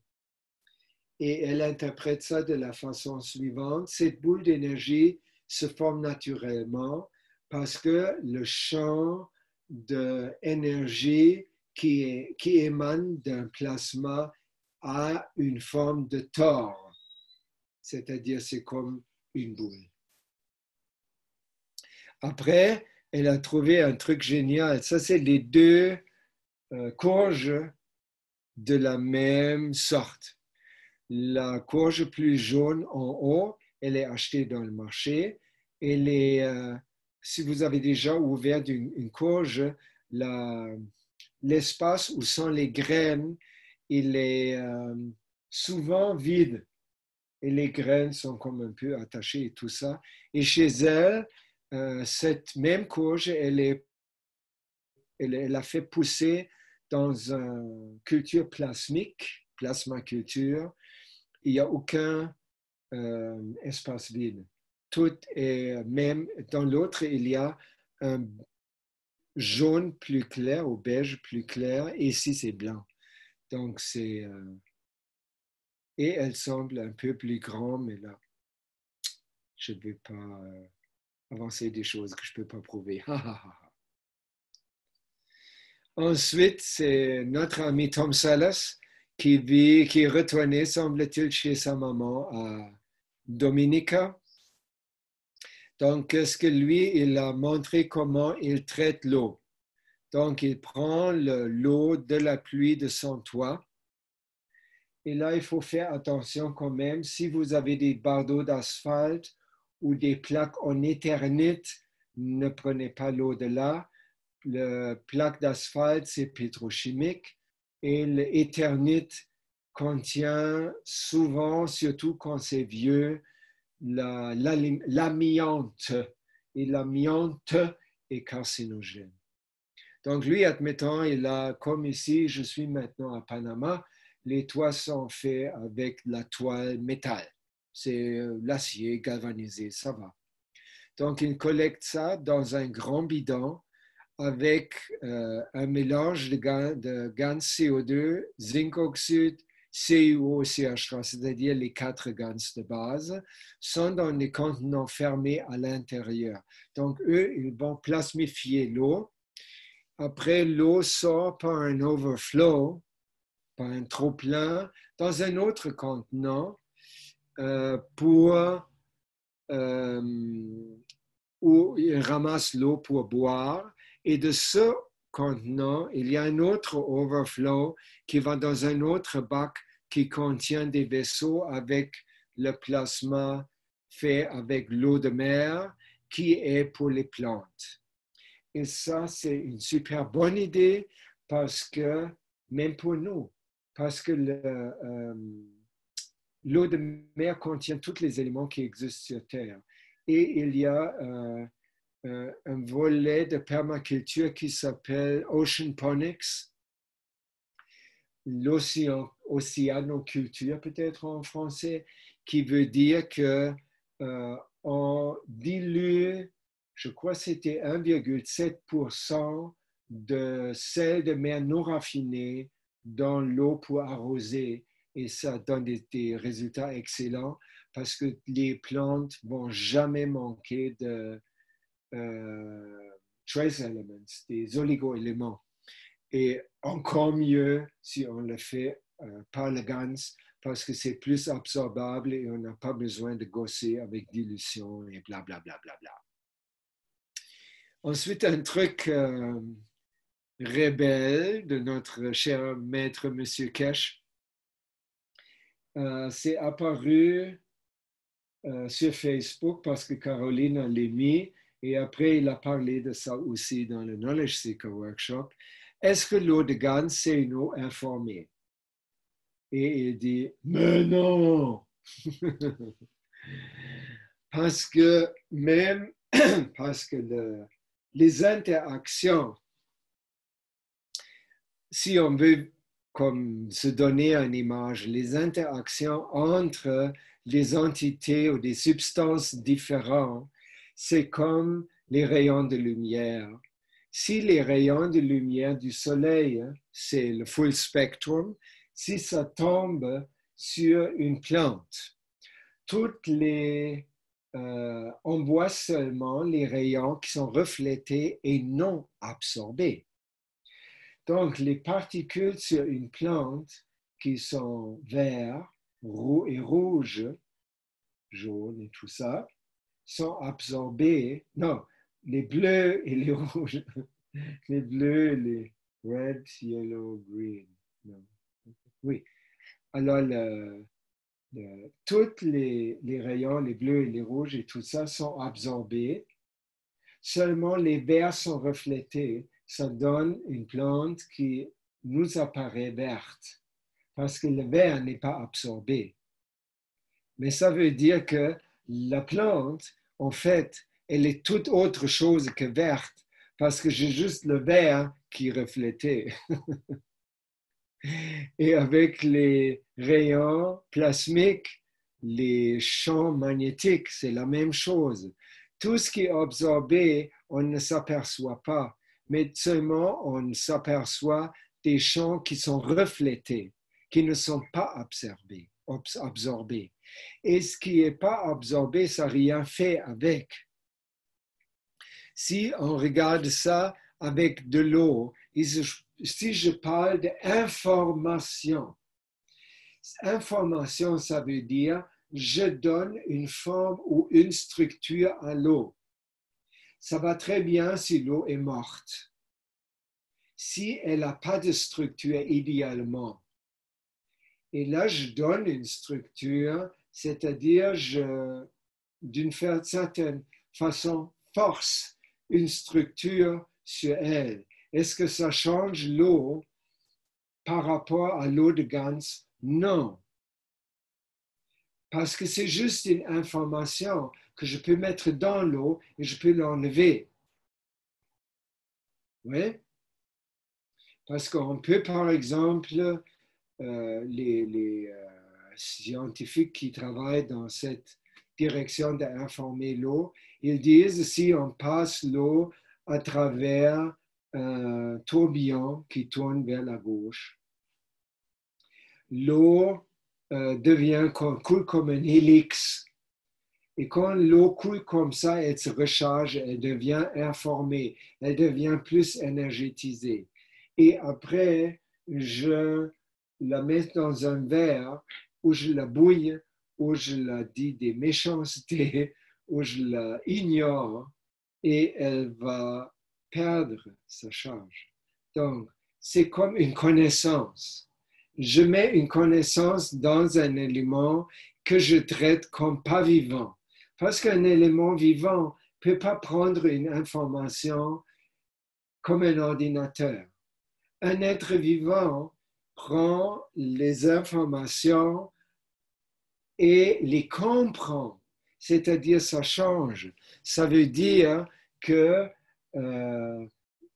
Et elle interprète ça de la façon suivante. Cette boule d'énergie se forme naturellement parce que le champ d'énergie qui émane d'un plasma a une forme de tore, c'est-à-dire c'est comme une boule. Après, elle a trouvé un truc génial. Ça, c'est les 2 courges de la même sorte. La courge plus jaune en haut, elle est achetée dans le marché. Et si vous avez déjà ouvert une courge, l'espace où sont les graines, il est souvent vide. Et les graines sont comme un peu attachées et tout ça. Et chez elle, cette même courge, elle a fait pousser dans une culture plasmique, plasmaculture. Il n'y a aucun espace vide. Tout est même. Dans l'autre, il y a un jaune plus clair ou beige plus clair. Et ici, c'est blanc. Donc, c'est... et elle semble un peu plus grande, mais là, je ne vais pas avancer des choses que je ne peux pas prouver. Ensuite, c'est notre ami Tom Salas qui est retourné, semble-t-il, chez sa maman à Dominica. Donc, qu'est-ce que lui, il a montré comment il traite l'eau. Donc, il prend l'eau de la pluie de son toit. Et là, il faut faire attention quand même. Si vous avez des bardeaux d'asphalte ou des plaques en éternite, ne prenez pas l'eau de là. Le plaque d'asphalte, c'est pétrochimique et l'éternite contient souvent, surtout quand c'est vieux, l'amiante. Et l'amiante est carcinogène. Donc lui, admettons, il a, comme ici, je suis maintenant à Panama, les toits sont faits avec la toile métal. C'est l'acier galvanisé, ça va. Donc il collecte ça dans un grand bidon avec un mélange de gaz CO2, zinc oxyde, CuO, CH3, c'est-à-dire les 4 gaz de base, sont dans des contenants fermés à l'intérieur. Donc, eux, ils vont plasmifier l'eau. Après, l'eau sort par un overflow, par un trop-plein, dans un autre contenant où ils ramassent l'eau pour boire. Et de ce contenant, il y a un autre overflow qui va dans un autre bac qui contient des vaisseaux avec le plasma fait avec l'eau de mer qui est pour les plantes. Et ça, c'est une super bonne idée parce que, même pour nous, parce que l'eau de mer contient tous les éléments qui existent sur Terre. Et il y a un volet de permaculture qui s'appelle Oceanponics, l'océanoculture peut-être en français, qui veut dire que on dilue, je crois que c'était 1,7% de sel de mer non raffiné dans l'eau pour arroser, et ça donne des résultats excellents parce que les plantes vont jamais manquer de trace elements, des oligo-éléments. Et encore mieux si on le fait par le GANS parce que c'est plus absorbable et on n'a pas besoin de gosser avec dilution et blablabla. Ensuite, un truc rebelle de notre cher maître M. Kesh, c'est apparu sur Facebook parce que Caroline l'a mis et après il a parlé de ça aussi dans le Knowledge Seeker Workshop. Est-ce que l'eau de GANS, c'est une eau informée? Et il dit, mais non! Parce que même, parce que les interactions, si on veut comme se donner une image, les interactions entre les entités ou des substances différentes, c'est comme les rayons de lumière. Si les rayons de lumière du soleil, c'est le full spectrum, si ça tombe sur une plante, on voit seulement les rayons qui sont reflétés et non absorbés. Donc, les particules sur une plante qui sont vertes et rouges, jaunes et tout ça, sont absorbées. Non, les bleus et les rouges. Les bleus, les red, yellow, green. Non. Oui. Alors, tous les rayons, les bleus et les rouges et tout ça sont absorbés. Seulement les verts sont reflétés. Ça donne une plante qui nous apparaît verte parce que le vert n'est pas absorbé. Mais ça veut dire que la plante, en fait, elle est toute autre chose que verte parce que j'ai juste le vert qui est reflété. Et avec les rayons plasmiques, les champs magnétiques, c'est la même chose. Tout ce qui est absorbé, on ne s'aperçoit pas, mais seulement on s'aperçoit des champs qui sont reflétés, qui ne sont pas absorbés. Et ce qui n'est pas absorbé, ça n'a rien fait avec. Si on regarde ça avec de l'eau, si je parle d'information, information, ça veut dire je donne une forme ou une structure à l'eau. Ça va très bien si l'eau est morte. Si elle n'a pas de structure idéalement. Et là, je donne une structure, c'est-à-dire d'une certaine façon, force une structure sur elle. Est-ce que ça change l'eau par rapport à l'eau de GANS? Non. Parce que c'est juste une information que je peux mettre dans l'eau et je peux l'enlever. Oui? Parce qu'on peut, par exemple, les scientifiques qui travaillent dans cette direction d'informer l'eau, ils disent si on passe l'eau à travers un tourbillon qui tourne vers la gauche, l'eau coule comme un hélix. Et quand l'eau coule comme ça, elle se recharge, elle devient informée, elle devient plus énergétisée. Et après, je la mets dans un verre où je la bouille, où je la dis des méchancetés, où je la ignore et elle va perdre sa charge. Donc, c'est comme une connaissance. Je mets une connaissance dans un élément que je traite comme pas vivant. Parce qu'un élément vivant ne peut pas prendre une information comme un ordinateur. Un être vivant prend les informations et les comprend, c'est-à-dire ça change. Ça veut dire que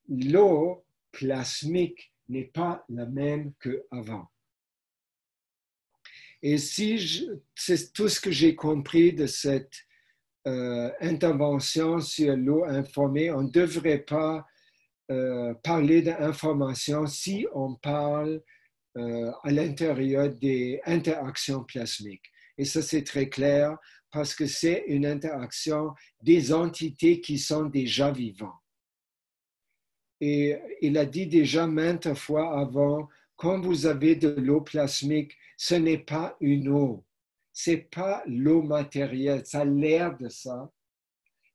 l'eau plasmique n'est pas la même qu'avant. Et c'est tout ce que j'ai compris de cette intervention sur l'eau informée. On ne devrait pas parler d'information si on parle à l'intérieur des interactions plasmiques. Et ça, c'est très clair parce que c'est une interaction des entités qui sont déjà vivantes. Et il a dit déjà maintes fois avant, quand vous avez de l'eau plasmique, ce n'est pas une eau, ce n'est pas l'eau matérielle, ça a l'air de ça,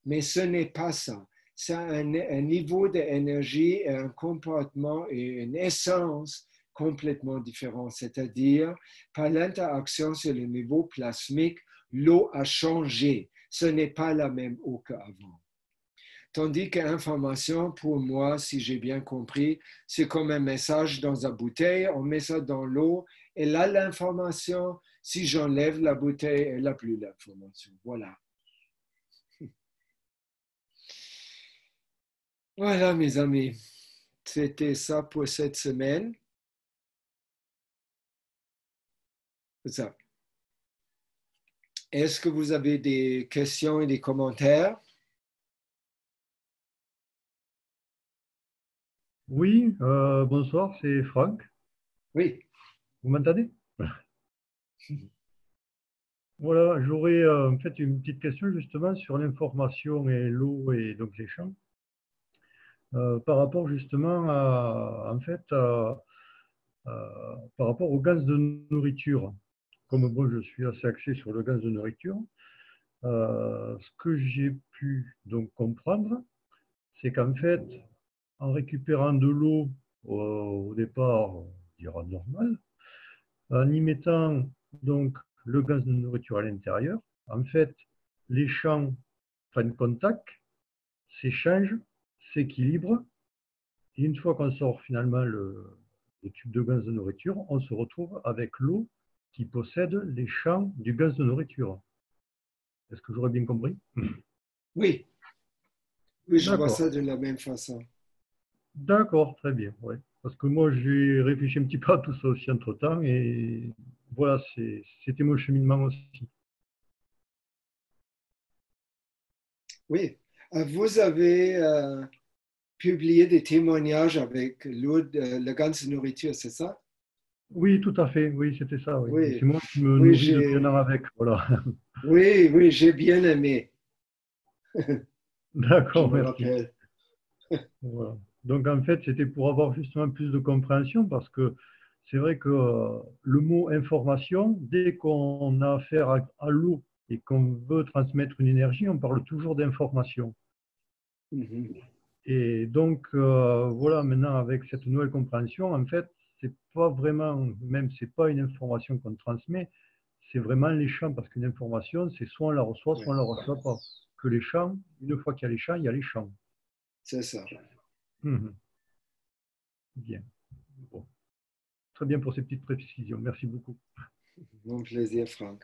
mais ce n'est pas ça. C'est un niveau d'énergie, un comportement et une essence complètement différents. C'est-à-dire, par l'interaction sur le niveau plasmique, l'eau a changé. Ce n'est pas la même eau qu'avant. Tandis que l'information, pour moi, si j'ai bien compris, c'est comme un message dans une bouteille, on met ça dans l'eau, et là, l'information, si j'enlève la bouteille, elle n'a plus l'information. Voilà. Voilà, mes amis. C'était ça pour cette semaine. Ça. Est-ce que vous avez des questions et des commentaires? Oui, bonsoir, c'est Franck. Oui. Vous m'entendez? Voilà, j'aurais en fait une petite question justement sur l'information et l'eau et donc les champs. Par rapport justement à, en fait, par rapport au gaz de nourriture. Comme moi je suis assez axé sur le gaz de nourriture, ce que j'ai pu donc comprendre, c'est qu'en fait, en récupérant de l'eau au départ, on dira normal, en y mettant donc le gaz de nourriture à l'intérieur, en fait, les champs prennent contact, s'échangent, s'équilibrent, et une fois qu'on sort finalement le tube de gaz de nourriture, on se retrouve avec l'eau qui possède les champs du gaz de nourriture. Est-ce que j'aurais bien compris? Oui. Oui, je vois D'accord. ça de la même façon. D'accord, très bien. Ouais. Parce que moi, j'ai réfléchi un petit peu à tout ça aussi entre-temps et voilà, c'était mon cheminement aussi. Oui. Vous avez publié des témoignages avec l'eau, le gaz de nourriture, c'est ça? Oui, tout à fait. Oui, c'était ça. Oui. Oui. C'est moi qui me Oui, nourris depuis un an avec. Voilà. oui, oui, j'ai bien aimé. Je D'accord, me merci. rappelle. Voilà. Donc, en fait, c'était pour avoir justement plus de compréhension parce que c'est vrai que le mot information, dès qu'on a affaire à l'eau et qu'on veut transmettre une énergie, on parle toujours d'information. Mhm. Et donc, voilà, maintenant, avec cette nouvelle compréhension, en fait, c'est pas vraiment, même c'est pas une information qu'on transmet, c'est vraiment les champs, parce qu'une information, c'est soit on la reçoit, soit on ne la reçoit pas. Que les champs, une fois qu'il y a les champs, il y a les champs. C'est ça. Mhm. Bien. Bon. Très bien pour ces petites précisions. Merci beaucoup. Mon plaisir, Franck.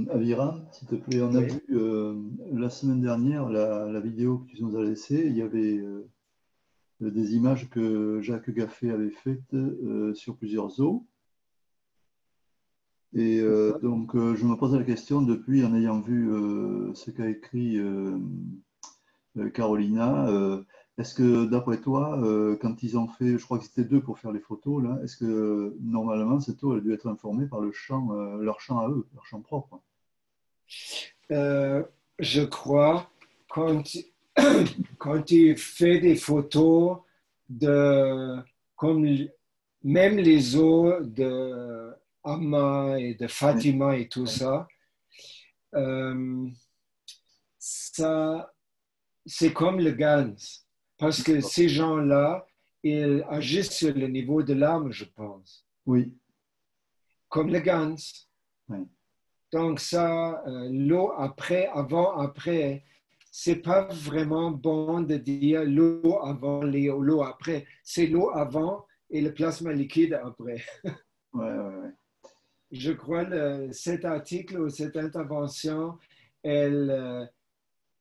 Aviram, s'il te plaît, on a Oui. vu la semaine dernière la vidéo que tu nous as laissée. Il y avait des images que Jacques Gaffé avait faites sur plusieurs eaux. Et donc, je me posais la question depuis, en ayant vu ce qu'a écrit Carolina, est-ce que d'après toi, quand ils ont fait, je crois que c'était 2 pour faire les photos, là, est-ce que normalement cette eau elle a dû être informée par le champ, leur champ à eux, leur champ propre? Je crois quand tu fais des photos de comme même les eaux de Amma et de Fatima et tout ça, ça c'est comme le gaz parce que ces gens-là ils agissent sur le niveau de l'âme, je pense, Oui, comme le gaz. oui. Donc ça, l'eau après, avant, après, c'est pas vraiment bon de dire l'eau avant, l'eau après. C'est l'eau avant et le plasma liquide après. Ouais. Je crois que cet article ou cette intervention, elle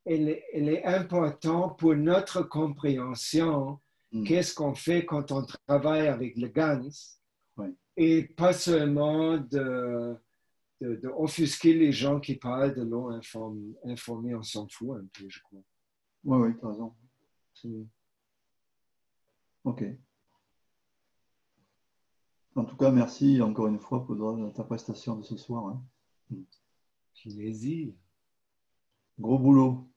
est importante pour notre compréhension. Qu'est-ce qu'on fait quand on travaille avec le GANS et pas seulement d'offusquer les gens qui parlent de l'eau informée, on s'en fout un peu, je crois. Oui, tu as raison. Ok. En tout cas, merci encore une fois pour ta prestation de ce soir. Hein. Plaisir. Gros boulot.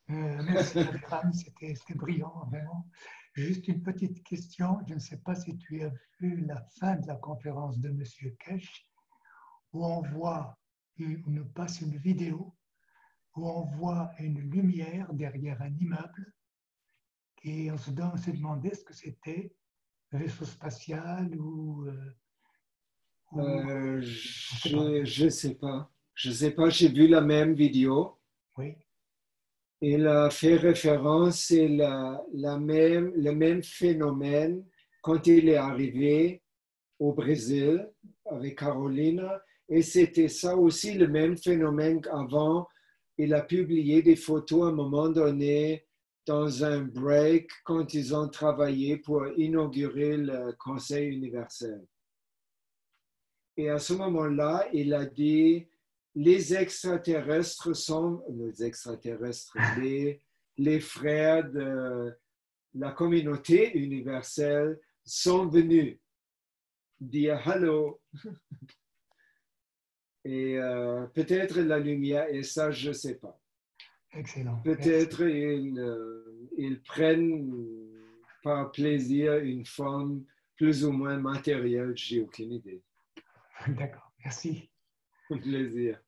Merci, Aviram, c'était brillant, vraiment. Juste une petite question. Je ne sais pas si tu as vu la fin de la conférence de M. Kesh, où on voit, on nous passe une vidéo, où on voit une lumière derrière un immeuble, et on se demandait ce que c'était, un vaisseau spatial ou je sais pas. Je sais pas, j'ai vu la même vidéo. Oui. Il a fait référence à le même phénomène quand il est arrivé au Brésil avec Carolina. Et c'était ça aussi, le même phénomène qu'avant. Il a publié des photos à un moment donné dans un break quand ils ont travaillé pour inaugurer le Conseil universel. Et à ce moment-là, il a dit, les extraterrestres sont, les frères de la communauté universelle sont venus dire hello. Et peut-être la lumière, et ça, je ne sais pas. Excellent. Peut-être ils prennent par plaisir une forme plus ou moins matérielle, je n'ai aucune idée. D'accord, merci. Un plaisir.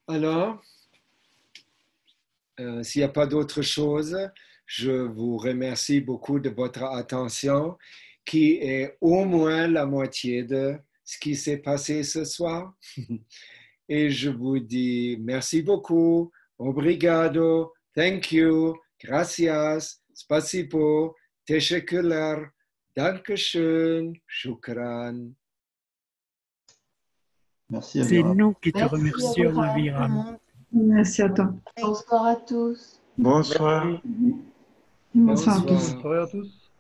Alors, s'il n'y a pas d'autre chose, je vous remercie beaucoup de votre attention, qui est au moins la moitié de ce qui s'est passé ce soir. Et je vous dis merci beaucoup, obrigado, thank you, gracias, spasibo, teşekkürler, dankeschön, shukran. Merci, C'est Aviram. nous qui te Merci, remercions, Aviram. Aviram. Merci à toi. Bonsoir à tous. Bonsoir. Bonsoir à tous. Bonsoir. Bonsoir à tous.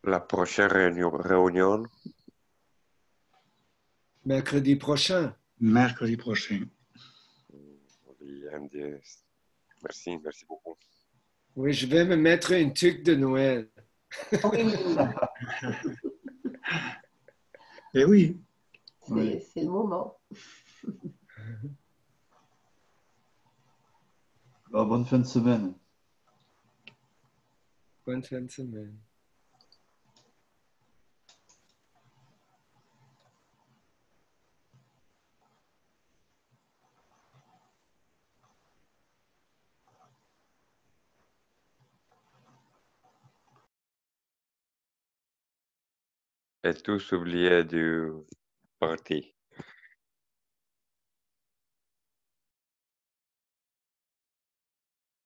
La prochaine réunion, Mercredi prochain. Mercredi prochain. oui, MDS. Merci beaucoup. Oui, je vais me mettre une tuque de Noël. Oui, Eh oui. c'est le moment. Alors, bonne fin de semaine. Bonne fin de semaine. Et tous oubliés du parti.